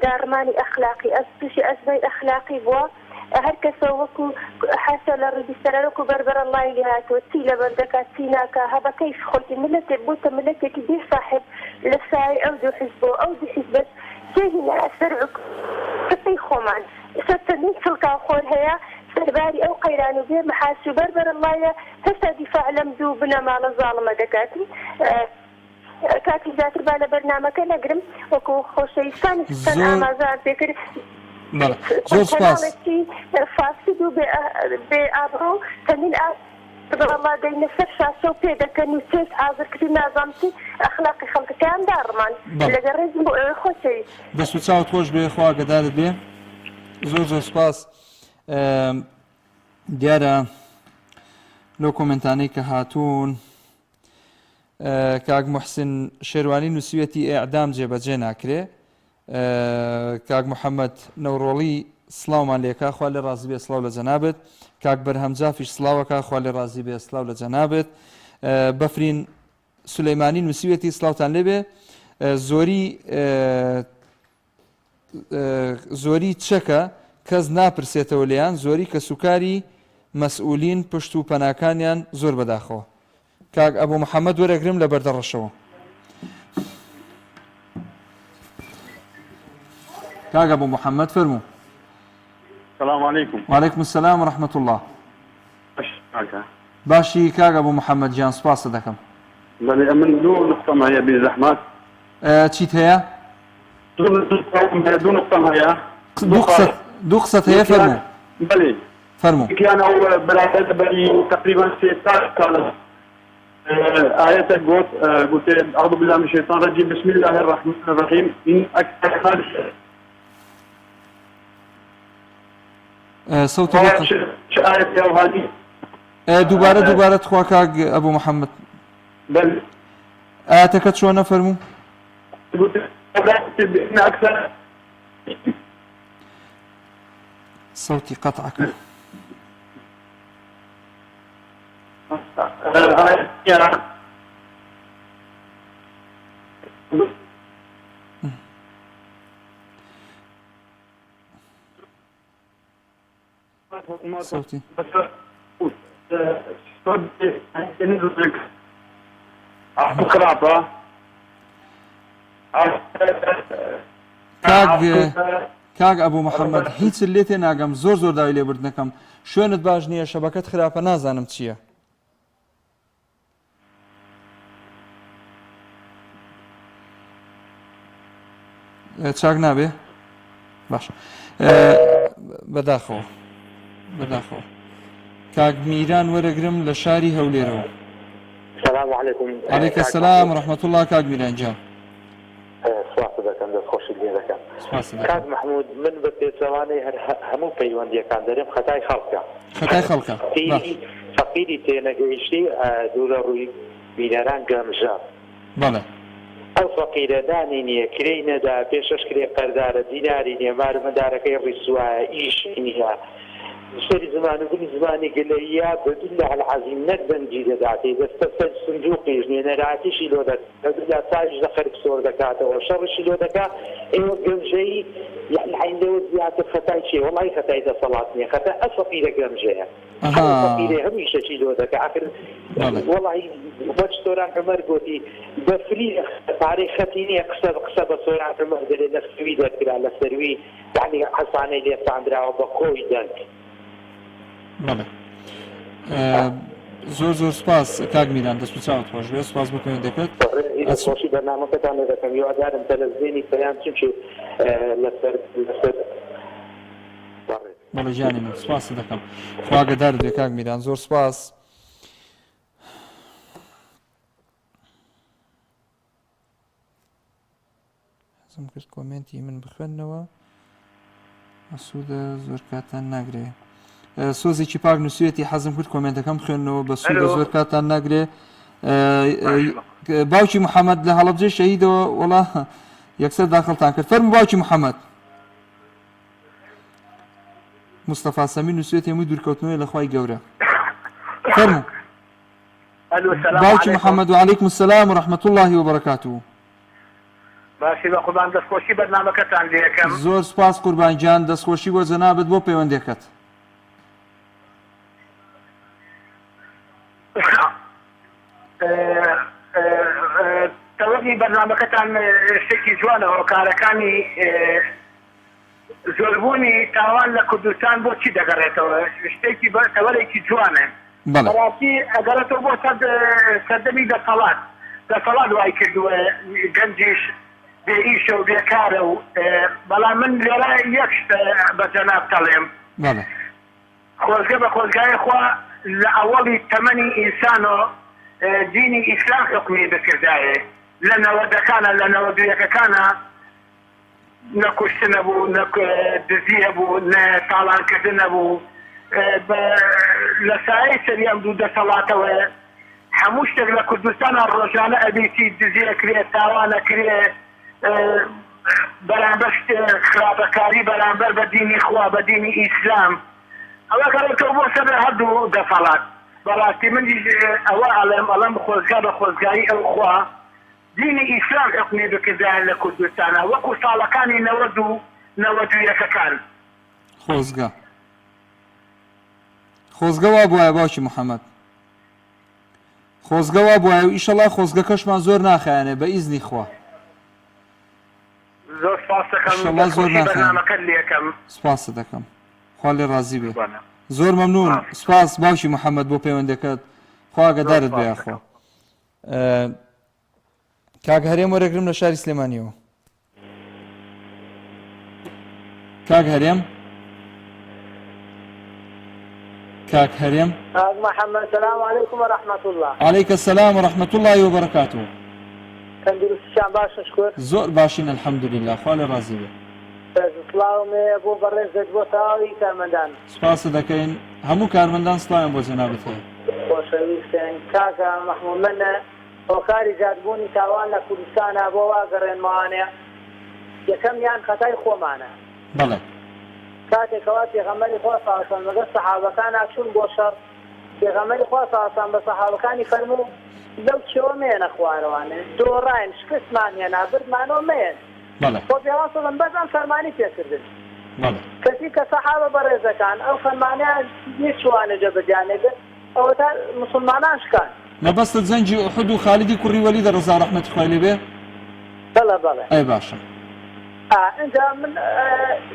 Speaker 2: داڕمانی ئەخلاقی ئەس تووشی ئەزمەی ئەخلاقی بووە هەر کەسە وەکو حەسە لە ڕیبیستەرە وەکو بەربەرە لای لێ هاتووە چی لەبەر دەکات چی ناکە هەبەکەیش خۆتی ملەتێک بووتە ملەتێکی بێ صاحب لە سای ئەو دوو حیزب بۆ ئەو دوو حیزب بەس جێهینە ئەسەر قسەی خۆمان ئێستا چەندین چڵکا خۆر هەیە سەرباری ئەو قەیران و بێ محاس و بەربەرە لایە هەستا دیفاع لەم دوو بنەماڵە زاڵمە دەکاتی کاتی زیاتر با لە بەرنامەکە نەگرم وەکو خۆشەویستانی سستان ئامازان پێکرد
Speaker 1: زۆر سپاس
Speaker 2: فاسد و بێ ئابڕۆ چەندین الله دەینە سەر شاسە و پێ دەکەن و چێت ئازرکردی نازانتی ئەخلاقی خەڵکەکەیان داڕمان لەگەڵ ڕێزم بۆ ئێوە خۆشەویست
Speaker 1: دەست و چاوت خۆش بێ خوا ئاگادارت بێ. زۆر سپاس. دیارە لەو کۆمنتانەی کە هاتوون کاک محسن شێروانی نووسویەتی ئێعدام جێبەجێ ناکرێ. کاک محەممەد نەوڕۆڵی سڵاومان لێکا خوا لێ ڕازی بێ سڵاو لە جەنابێت. کاک بەرهەمجافیش سڵاوەکە خوا لێ ڕازی بێ سڵاو لە جەنابێت. بەفرین سولەیمانی نووسویەتی سڵاوتان لێبێ. زۆری چەکە کەس ناپرسێتەوە لێیان زۆری کە سوکاری مەسئولین پشت و پەناکانیان زۆر بەداخەوە. کاک ئەبوو محەممەد وەرەگرم لە بەردەڕەشەوە. کاک ئەبوو محەممەد فەرموو.
Speaker 8: السلام عليكم.
Speaker 1: وعليكم السلام ورحمة الله. باشی کاک ئەبوو محەممەد گیان سپاسە دەکەم.
Speaker 8: بەڵێ من دوو نقطەم هەیە بێ زەحمەت.
Speaker 1: چیت هەیە؟
Speaker 8: دوو نقطەم هەیە.
Speaker 1: دوو قسەت هەیە فەرموو.
Speaker 8: بەڵێ
Speaker 1: فەرموو.
Speaker 8: یەکیان ئەو بەرامبەر بەری تقریبا سێ ساڵ آية قلت أعوذ بالله من الشيطان الرجيم بسم الله الرحمن الرحيم إن أكثر
Speaker 1: صوت
Speaker 8: آية يا هذه
Speaker 1: دوباره تخوا كاك أبو محمد
Speaker 8: بل
Speaker 1: آياتك شو نفرمو
Speaker 8: قلت إن أكثر
Speaker 1: صوتي قطعك صوتي کاک ئەبوو محەممەد هیچ لێ تێ ناگەم زۆر داوای لێبردنەکەم شوێنت باش نییە شەبەکەت خراپە نازانم چییە. چاک نابێ باش بەداخەوە کاک میران وەرەگرم لە شاری هەولێرەوە.
Speaker 3: السلام عليكم.
Speaker 1: عليك السلام ورحمة الله كاك ميران جان.
Speaker 3: سپاس دەکەم دەست خۆشی لێ دەکەم. کاک محمود من بە پێچەوانەی هەموو پەیوەندیەکان دەرێم خەتای خەڵکە. فەقیری تێنەگەیشتی دوو لە ڕووی بینەران گەمژە.
Speaker 1: بەڵێ.
Speaker 3: ئەو فەقیرە دانی نییە کرێی نەدا پێشەش کرێ قەردارە دیناری نییە مارمەدارەکەی ڕیسوایە ئیشی نییە. سەری زمان و بنی زمانی گلەیە بەدولا العەزیم نەکبەنجی دەداتێ دەستە سەر سندوقیش نێنەراتیشی لۆ دەکات تاژ لە خەرک سۆر دەکاتەوە شەڕشی لۆ دەکات ئێوە گەمژەی عین لەوە زیاتر خەتای چێ وەڵی خەتای دەسەڵات نییە خەتە ئەس فەقیرە گەمژەیە فەقیرێ هەمیشەشی لۆ دەکات آخر وەڵی بەچ سۆران عومەر گوتی بەفری پارەی خەتی نییە قسە بە سۆران عومەر دەرێ لە سوی دەرکرا لە سەروی یعنی حەسانەی لێساندراوە بە کۆی دەنگ.
Speaker 1: بەڵێ زۆر سپاس کاک میران دەست و چاوت خۆش بێ سپاس بۆ پەیوەندیەکەت.
Speaker 3: خۆشی بەرنامەکەتان لێ دەکەم هیوادارم تەلەڤیزیۆنی پەیام چونچی لەسەر
Speaker 1: بەڵێ ژیانی من سپاس دەکەم خوا ئاگادارت بێ کاک میران زۆر سپاس. حەزم کرد کۆمنتی من بخوێننەوە مەسوودە زۆر کاتان ناگرێ سۆزێکی پاک نووسێتی حەزم کرد کۆمنتەکەم بخوێننەوە بە سوودە زۆر کاتان ناگرێ باوکی محەممەد لە هەڵەبجێ شەهیدەوە وڵا یەکسەر داخڵتان کرد فەرموو باوکی محەممەد مستەفا سەمی نووسێت هەمووی دوورکەوتنەوەی لە خوای گەورە فەرموو باوکی محەممەد و عەلەیکم السەلام ورحمەة الله وبركاته
Speaker 9: باشی بە قوربان دەستخۆشی بەرنامەکەتان لێ یەکەم
Speaker 1: زۆر سپاس قوربان گیان دەستخۆشی بۆ جەنابەت بۆ پەیوەندیەکەت
Speaker 9: تەوەری بەرنامەکەتان شتێکی جوانە هۆکارەکانی زۆربوونی تاوان لە کوردستان بۆ چی دەگەڕێتەوە شتێکی تەوەرێکی جوانە بەڕاستی ئەگەڕێتەوە بۆ سەردەمی دەسەڵات وای کردووە گەنجیش بێئیشە و بێکارە و بەڵام من لێرە یەک شتە بە جەناب دەڵێم خۆزگە بە خۆزگای خوا لە ئەوەڵی تەمەنی ئینسانۆ دینی ئیسلام حکمی بکردایە لە نەوەدەکانە لە نەوەدویەکەکانە نەکوشتنە بوو دزیە بوو نە تاڵانکردنە بوو لە سایەی سەریان دوو دەسەڵاتەوە هەموو شتێک لە کوردستانە ڕۆژانە ئەبیتی دزیە کرێ تاوانە کرێ بەرامبەر خراپەکاری بەرامبەر بە دینی خوا بە دینی ئیسلام ئەوە گەڕێتەوە بۆ سەر هەردوو دەسەڵات بەڕاستی منیش ئەوە ئەڵێم خۆزگا بە خۆزگایی ئەو خوا دینی ئیسلام حکمی بکردایە لە کوردستانە وەکو ساڵەکانی 92
Speaker 1: خۆزگە وا بواە باوکی محەممەد خۆزگە وا بواە و ئیشەڵا خۆزگە کەشمان زۆر ناخایەنێ بە ئیزنی خوا
Speaker 9: زۆر سپاس دەکەم
Speaker 1: سپاس دەکەم خوا لێ ڕازی بێ زۆر مەمنون سپاس باوکی محەممەد بۆ پەیوەندەکەت خوا ئاگادارت بێ یاخوا کاک هەرێم وەرەگرم لە شاری سلێمانیەوە کاک هەرێم
Speaker 6: محمد السلام عليكم ورحمة الله
Speaker 1: عليك السلام ورحمة الله وبركاته
Speaker 6: تندروستیان باشە شکر
Speaker 1: زۆر باشین الحەمدولله خوا لێ ڕازی بێ
Speaker 6: سڵاومێ بۆ بەڕێزت بۆ تەواوی کارمەندان
Speaker 1: سپاس دەکەین هەموو کارمەندان سڵاویان بۆ جەنابەت هەیە
Speaker 6: خۆشەویستن کاکە مەحموود منە هۆکاری زیادبوونی تاوان لە کوردستانە بۆ واگەڕێنمەوانێ یەکەمیان خەتای خۆمانە
Speaker 1: بەڵێ
Speaker 6: کاتێکەوە پێغەمبەری خوا صلی الله علیه و سلم لەگەڵ سەحابەکان چوون بۆ شەڕ پێغەمبەری خوا صلی الله علیه و سلم بە سەحابەکانی فەرموو لەو چێوە مێنە خوارەوانە دۆڕاین شکستمان هێنا بردمانەوە مێن بۆ پێغەمبەر صلی الله علیه و سلم بەزان فەرمانی پێکردن کەسی کە سەحابە بەڕێزەکان ئەو فەرمانیان هیچوانە جەبەجانێگرت ئەوە تا مسلمانان شکان
Speaker 1: مەبەستت زەنجی ئوحود و خالیدی کوڕی وەلیدە ڕەزا ڕەحمەتی خوای لێ بێ
Speaker 6: بەڵێ
Speaker 1: ئەی باشە
Speaker 6: اینجا من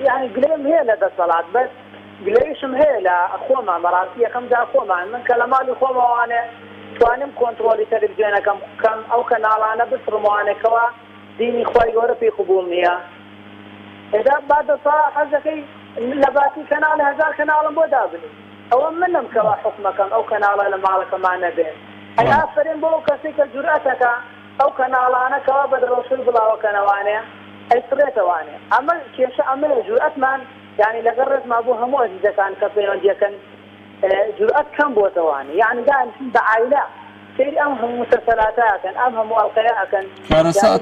Speaker 6: يعني گلێم هەیە لە دەسەڵات بەس گلەیشم هەیە لە خۆمان بەڕاستی یەکەم جا خۆمان من کە لە ماڵی خۆمەوانێ توانم کۆنتڕۆلی تەلەڤیزیۆنەکەم بکەم ئەو کەناڵانە بفرموانێکەوە دینی خوای گەورە پێی قبوڵ نییە ئێدا با دەسەڵات حەز دەکەی لە باسی کەناڵ 1000 کەناڵم بۆ دابنی ئەوە منم کەوا حکمەکەم ئەو کەناڵە لە ماڵەکەمان نەبێت ئەی ئافرین بۆ کەسێک کە جورئەتەکە ئەو کەناڵانە کەوا بە دڕۆشتر بڵاوەکەنەوانەیە ئەیسڕێتەوانێ ئەمە کێشە ئەمەیە جورئەتمان یعنی لەگەڵ ڕێزما بوو هەموو ئەزیزەکان کە پەیوەندیەکەن جورئەت کەم بۆتەوانێ یعنی دائیم بە عایلە سەیری ئەم هەموو مەسەلسەلاتەکەن ئەم هەموو ئەڵقەیەکەن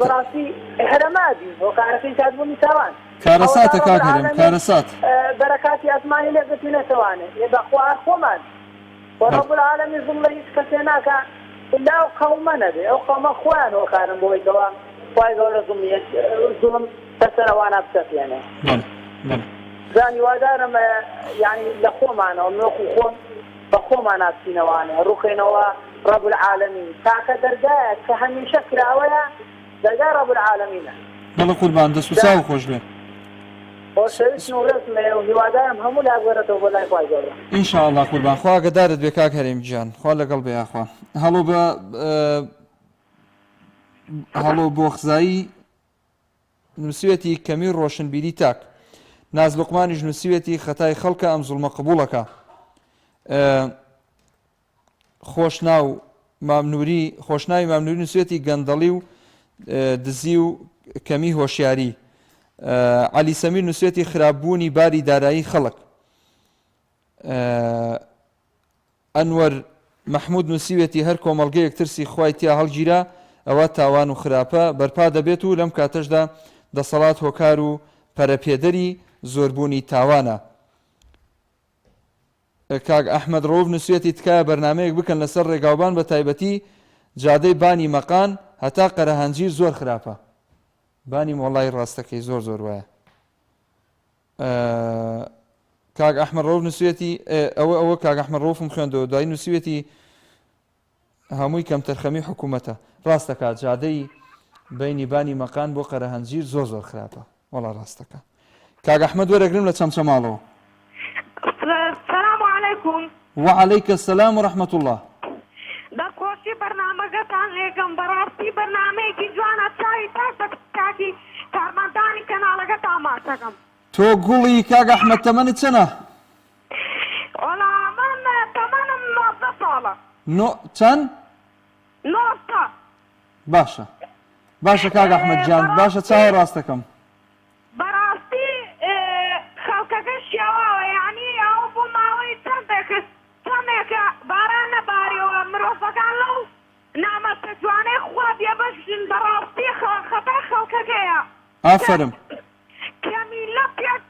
Speaker 6: بەڕاستی هەرەمادی هۆکارەکەی زیادبوونی تاوان
Speaker 1: کارەساتە کاک هەرێم کارەسات
Speaker 6: بەرەکاتی ئاسمانی لێ بتوانێتەوانێ بەخوا خۆمان وەرەب العالەمی زوڵ لە هیچ کەسێ ناکە إلا ئەو قەومە نەبێ ئەو قەومە خۆیان هۆکارن بۆیەوە خوای گەورە زوڵم بەسەرەوانە بکەفێنێ زانی وادارم یعنی لە خۆمانەوە مێخ و خۆم بە خۆمان نابچینەوانێ ڕووخێنەوە رب العالمین تاکە دەرگایە کە هەمیشە کراوەیە دەرگای رب العالمینە
Speaker 1: بەڵە قوربان دەست و چاو خۆش بێ
Speaker 6: خۆشەویستن و ڕێزمێ و هیوادارم هەموو لاگوێرەتەوە بۆ لای خوای گەورە
Speaker 1: ئینشاءالله قوربان خوا ئاگادارت بێ کاک هەرێم گیان خوا لەگەڵ بێ یاخوا هەڵۆ بۆ خزایی نووسێتی کەمی ڕۆشنبیری تاک ناز لوقمانیش نووسێتی خەتای خەڵکە ئەم زوڵمە قبوڵەکە خۆشناوی مامنووری نووسێتی گەندەڵی و دزی و کەمی هۆشیاری عەلی سەمیر نووسێتی خراپبوونی باری دارایی خەڵک ئەنوەر مەحموود نووسیوێتی هەر کۆمەڵگەیەک ترسی خوای تیا هەڵگیرا ئەوە تاوان و خراپە بەرپا دەبێت و لەم کاتەشدا دەسەڵات هۆکار و پەرەپێدەری زۆربوونی تاوانە. کاک ئەحمەد ڕۆڤ نووسێتی تکایە بەرنامەیەک بکەن لەسەر ڕێگاوبان بە تایبەتی جادەی بانی مەقان هەتا قەرەهەنجیر زۆر خراپە. بانی مۆڵای ڕاستەکەی زۆر زۆر وایە. کاک ئەحمەد ڕۆڤ نووسێتی ئەوە کاک ئەحمەد ڕۆڤم خوێندەوە دوای نووسێتی هەمووی کەم تەرخەمی حکوومەتە ڕاستەکات جادەی بینی بانی مەقان بۆ قەرەهەنجیر زۆر زۆر خراپە وەڵا ڕاستەکە. کاک ئەحمەد وەرەگرم لە چەمچەماڵەوە.
Speaker 10: السلام عليكم.
Speaker 1: وعليك السلام ورحمة الله.
Speaker 10: دەخۆشی بەرنامەکەتان لێگەم بەڕاستی بەرنامەیەکی جوانە چاوی تاکی کارمەندانی کەناڵەکە تاماشەکەم.
Speaker 1: تۆ گوڵی کاک ئەحمەد تەمەنت چەنە؟
Speaker 10: وەڵا من تەمەنم 19 ساڵە.
Speaker 1: چەند؟
Speaker 10: 19.
Speaker 1: باشە باشە کاک ئەحمەد جان باشە چاوە ڕاستەکەم.
Speaker 10: بەڕاستی خەڵکەکە شێواوە یعنی ئەو بۆ ماوەی چەندێکە باران نەباریەوە مرۆڤەکان لەو نامەستە جوانەی خوا بێبەشن بەڕاستی خەتای خەڵکەکەیە.
Speaker 1: ئافەرم.
Speaker 10: کەمیلە پێک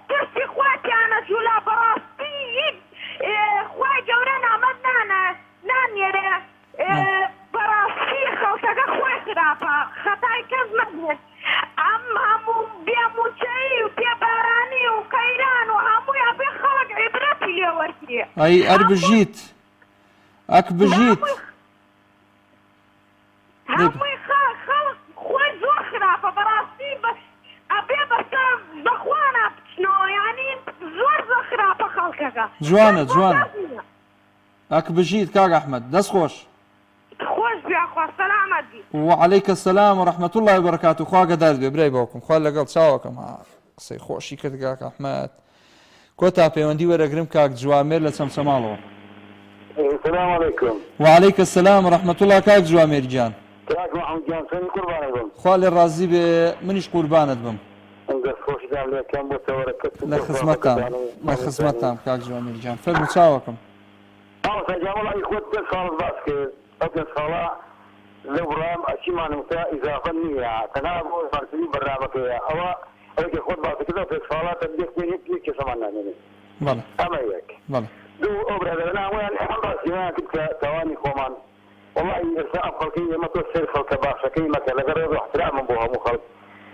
Speaker 10: ترسی خواتیانە جوولا بەڕاستی خوای گەورە نامەد نانێرێ بەڕاستی خەڵکەکە خۆی خراپە خەتای کەس نەبێت. ئەم هەموو بێموچەی و پێبارانی و قەیران و هەمووی ئەبێ خەڵک عیبرەتی لێ وەرگێ.
Speaker 1: ئەی ئەربژیت ئەک بژیت
Speaker 10: هەمووی خەڵک خۆی زۆر خراپە بەڕاستی ئەبێ بەسە بەخوا بچنەوە یعنی زۆر زۆر خراپە خەڵکەکە.
Speaker 1: جوانە جوانە ئەک بژیت کاک ئەحمەد دەست خۆش.
Speaker 10: خۆش بیا خوا سەلامەتی.
Speaker 1: وعليك السلام ورحمة الله وبركاته. خوا گەدار بێ برای باوکم خوا لەگەڵ چاوەکەم قسەی خۆشی کرد کاک ئەحمەد. کۆتا پەیوەندی وەرەگرم کاک جوامێر لە چەمچەماڵەوە.
Speaker 8: السلام عليكم.
Speaker 1: وعليك السلام ورحمة الله كاك جوامير جان.
Speaker 8: كاك محمود جان سني قربانك بم.
Speaker 1: خوالي الرازي منيش قربانت بم.
Speaker 8: خوش دام لي كم بتوركت.
Speaker 1: لا خدمتام كاك جوامير جان. فرموا تشاوكم.
Speaker 8: أنا سجام الله يخوت خالص باسكت. أكن صلاة لبرام أشيما نمتا إذا فنية تنابو فرسي برنامج أو أيك خود باسكت كذا في صلاة تبديك مني كي سمعنا مني.
Speaker 1: بله.
Speaker 8: أما ياك.
Speaker 1: بله.
Speaker 8: دو أبرد أنا وين أحب أسمع كذا تواني خومان. والله إرساء خلقية ما توصل خلق باشا كلمة لقرر احترام من بوها مخلق.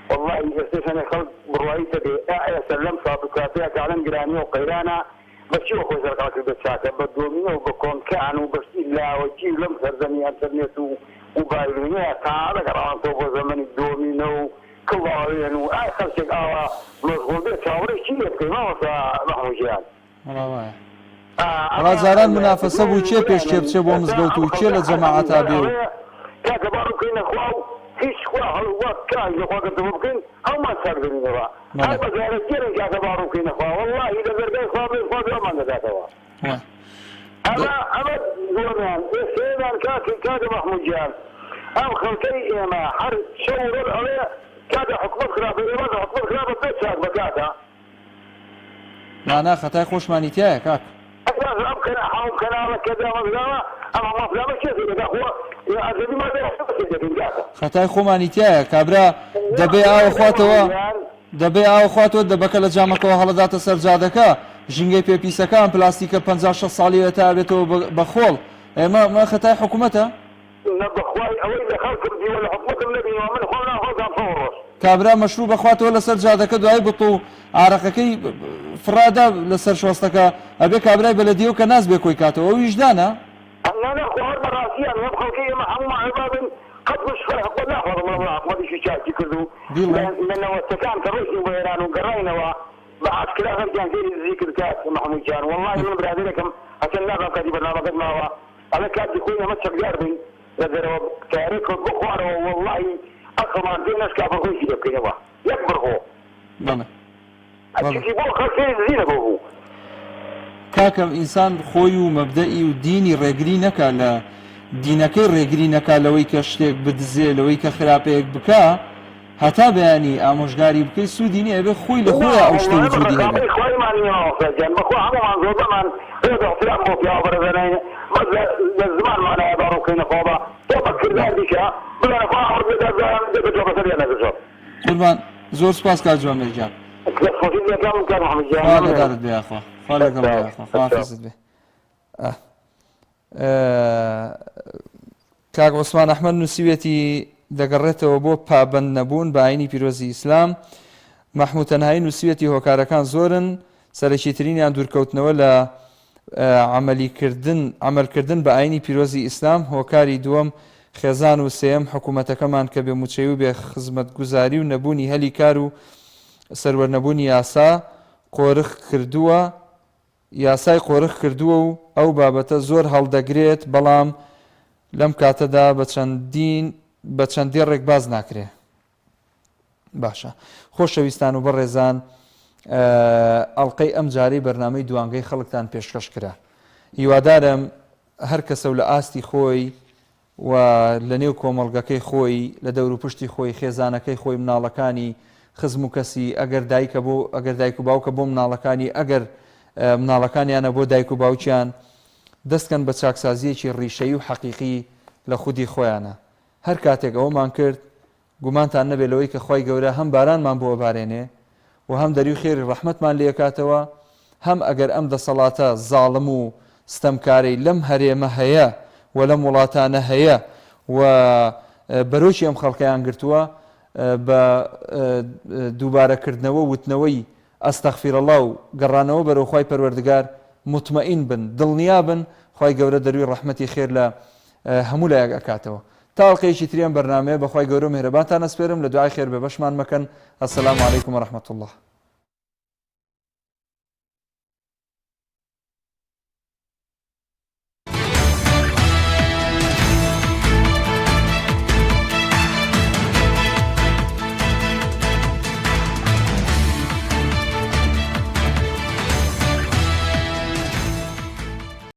Speaker 8: والله إرساء خلق بروايته بأعلى سلم صادقاتها كعلم جراني وقيرانا بس شو خوش الخلق بتشاكل بدومينه وبكون كانوا بس إلا وشي لم سرزني انترنت وبايلونيا تعالى كران طوب زمن الدومينو كلارين وآخر شيء مشغول بتشاوري شيء يبقى ما وصل محمود جان.
Speaker 1: والله رازاران منافسه بوو چێ پێش چێ بچێ بۆ مزگەوت و چێ لە جەماعەتا بێ و
Speaker 8: کاکە باڕووکەینە خوا و هیچ خوا هەڵوات کار لەخواگەتەوە بکەین هەڵمان سەردنینەوە هەر بەزارە گێرن کاکە باڕووکەینە خوا وەڵڵاهی لە دەرگای خوا بێ خوا بێمان دەداتەوە ئەمە زۆریان سێدان کاکە محمود جان ئەم خەڵکەی ئێمە هەر شەورەر ئەوێ کاکە حکومەت خراپە ئێمە حکومەت خراپە پێ چاک بە کاکە
Speaker 1: نانا خەتای خۆشمانی تایە کاک
Speaker 8: حاول كلامك كذا وكذا اما ما فلان شيء كذا هو اجنبي ما بيحصل
Speaker 1: خەتای خۆمانی تایە کابرا دەبێ ئاو خواتەوە دەبەکە لە جامەکەەوە هەڵەداتە سەرجادەکە ژینگەی پێپیسەکان پلاستیکە 50 ساڵیەوە تا بێتەوە بە خۆڵ ئێمە خەتای حکوومەتە
Speaker 8: نەبخوای ئەوەی لە خەڵک کردی وە لە حکوومەتم نەبی من خۆنا خۆزان فۆڕۆژ
Speaker 1: کابرا مەشروع بەخواتەوە لەسەر جادەکە دوای بڵ و ئارەقەکەی فرادا لەسەر شۆستەکە ئەبێ کابرای بەلەدیەوە کە ناز بێ کۆی کاتەوە ئەو ویژدانە
Speaker 8: خوار بەڕاستیان وە خەڵکی ئێمە هەموو عیبادن قەت مشخەر حکومەت ناخۆڕم لە حکومەتیشی چاکی کرد و لە نەوەستەکان کە ڕۆیشتین بۆ ئێران و گەڕاینەوە بە عسکرا هەرگیان زێری ذیکر کات محمود جان وەڵڵاهی من برادێرەکەم هەچەند نابم کاتی بەرنامەکەت ماوە ئەڵێ کاتی خۆی ئەمە چەکدار بین لە دەرەوە کارێک کرد بخوارەوە وەڵڵاهی ئەقڵمان پێ نەشکا بەخۆیشی دەبکەینەوە یەک بڕخۆ ئەچێکی بۆ خەڵکی زیرە بۆ بوو
Speaker 1: کاکەم ئینسان خۆی و مەبدەئی و دینی ڕێگری نەکا لە دینەکەی ڕێگری نەکا لەوەی کە شتێک بدزێ لەوەی کە خراپەیەک بکە هەتا بەیانی ئامۆژگاری بکەی سوودی نییە بێ خۆی لە خۆی ئەو شتە وجودی هەبێت قوربان زۆر سپاس کاک جوامێر گیان خوا لەدارت بێ یاخوا خوا لەگەڵ بێ یاخوا خوا حافیزت بێ کاک عوسمان ئەحمەد نووسیوێتی دەگەڕێتەوە بۆ پابەند نەبوون بە ئاینی پیرۆزی ئیسلام. مەحموود تەنهایی نووسیوێتی هۆکارەکان زۆرن سەرەکیترینیان دوورکەوتنەوە لە عملکردن بە ئاینی پیرۆزی ئیسلام، هۆکاری دووەم خێزان و سێەم حکوومەتەکەمان کە بێموچەی و بێ خزمەتگوزاری و نەبوونی هەلی کار و سەروەرنەبوونی یاسای قۆرخ کردووە و ئەو بابەتە زۆر هەڵدەگرێت بەڵام لەم کاتەدا بە چەندی ڕێک باز ناکرێ. باشە خۆشەویستان و بەڕێزان، ئەڵلقەی ئەم جارەی بەرنامەی دوانگەی خەڵکتان پێشکەش کرا. هیوادارم هەر کەسە و لە ئاستی خۆی و لە نێو کۆمەڵگەکەی خۆی لە دەور و پشتی خۆی خێزانەکەی خۆی مناڵەکانی خزم و کەسی ئەگەر دایک و باوکە بۆ مناڵەکانی ئەگەر مناڵەکانیانە بۆ دایک و باوکیان دەستکەن بە چاکسازیەکی ڕیشەی و حەقیقی لە خودی خۆیانە. هەر کاتێک ئەوەمان کرد گومانتان نەبێت لەوەی کە خی گەورە هەم بارانمان بۆ بارێنێ و هەم دەری و خێری ڕەحمەتمان لێکاتەوە، هەم ئەگەر ئەم دەسەڵاتە زاڵم و ستەمکارەی لەم هەرێمە هەیە و لەم وڵاتانە هەیە و بەرۆکی ئەم خەڵکەیان گرتووە بە دووبارەکردنەوە وتنەوەی ئەستەغفیرەڵڵا و گەڕانەوە بەرەو خوای پەروەردگار مطمئین بن، دڵنیا بن خی گەورە دەروی ڕەحمەتی خێر لە هەموو لایەک ئەکاتەوە. تا ئەڵلقەیەکی تریان بەرنامەیە بەخوای گەورە و میهرەبانتان ئەسپێرم لە دوعای خێر بێ بەشمان مەکەن. ئەسەلامو عەلەیکوم وەڕەحمەتوڵڵاه.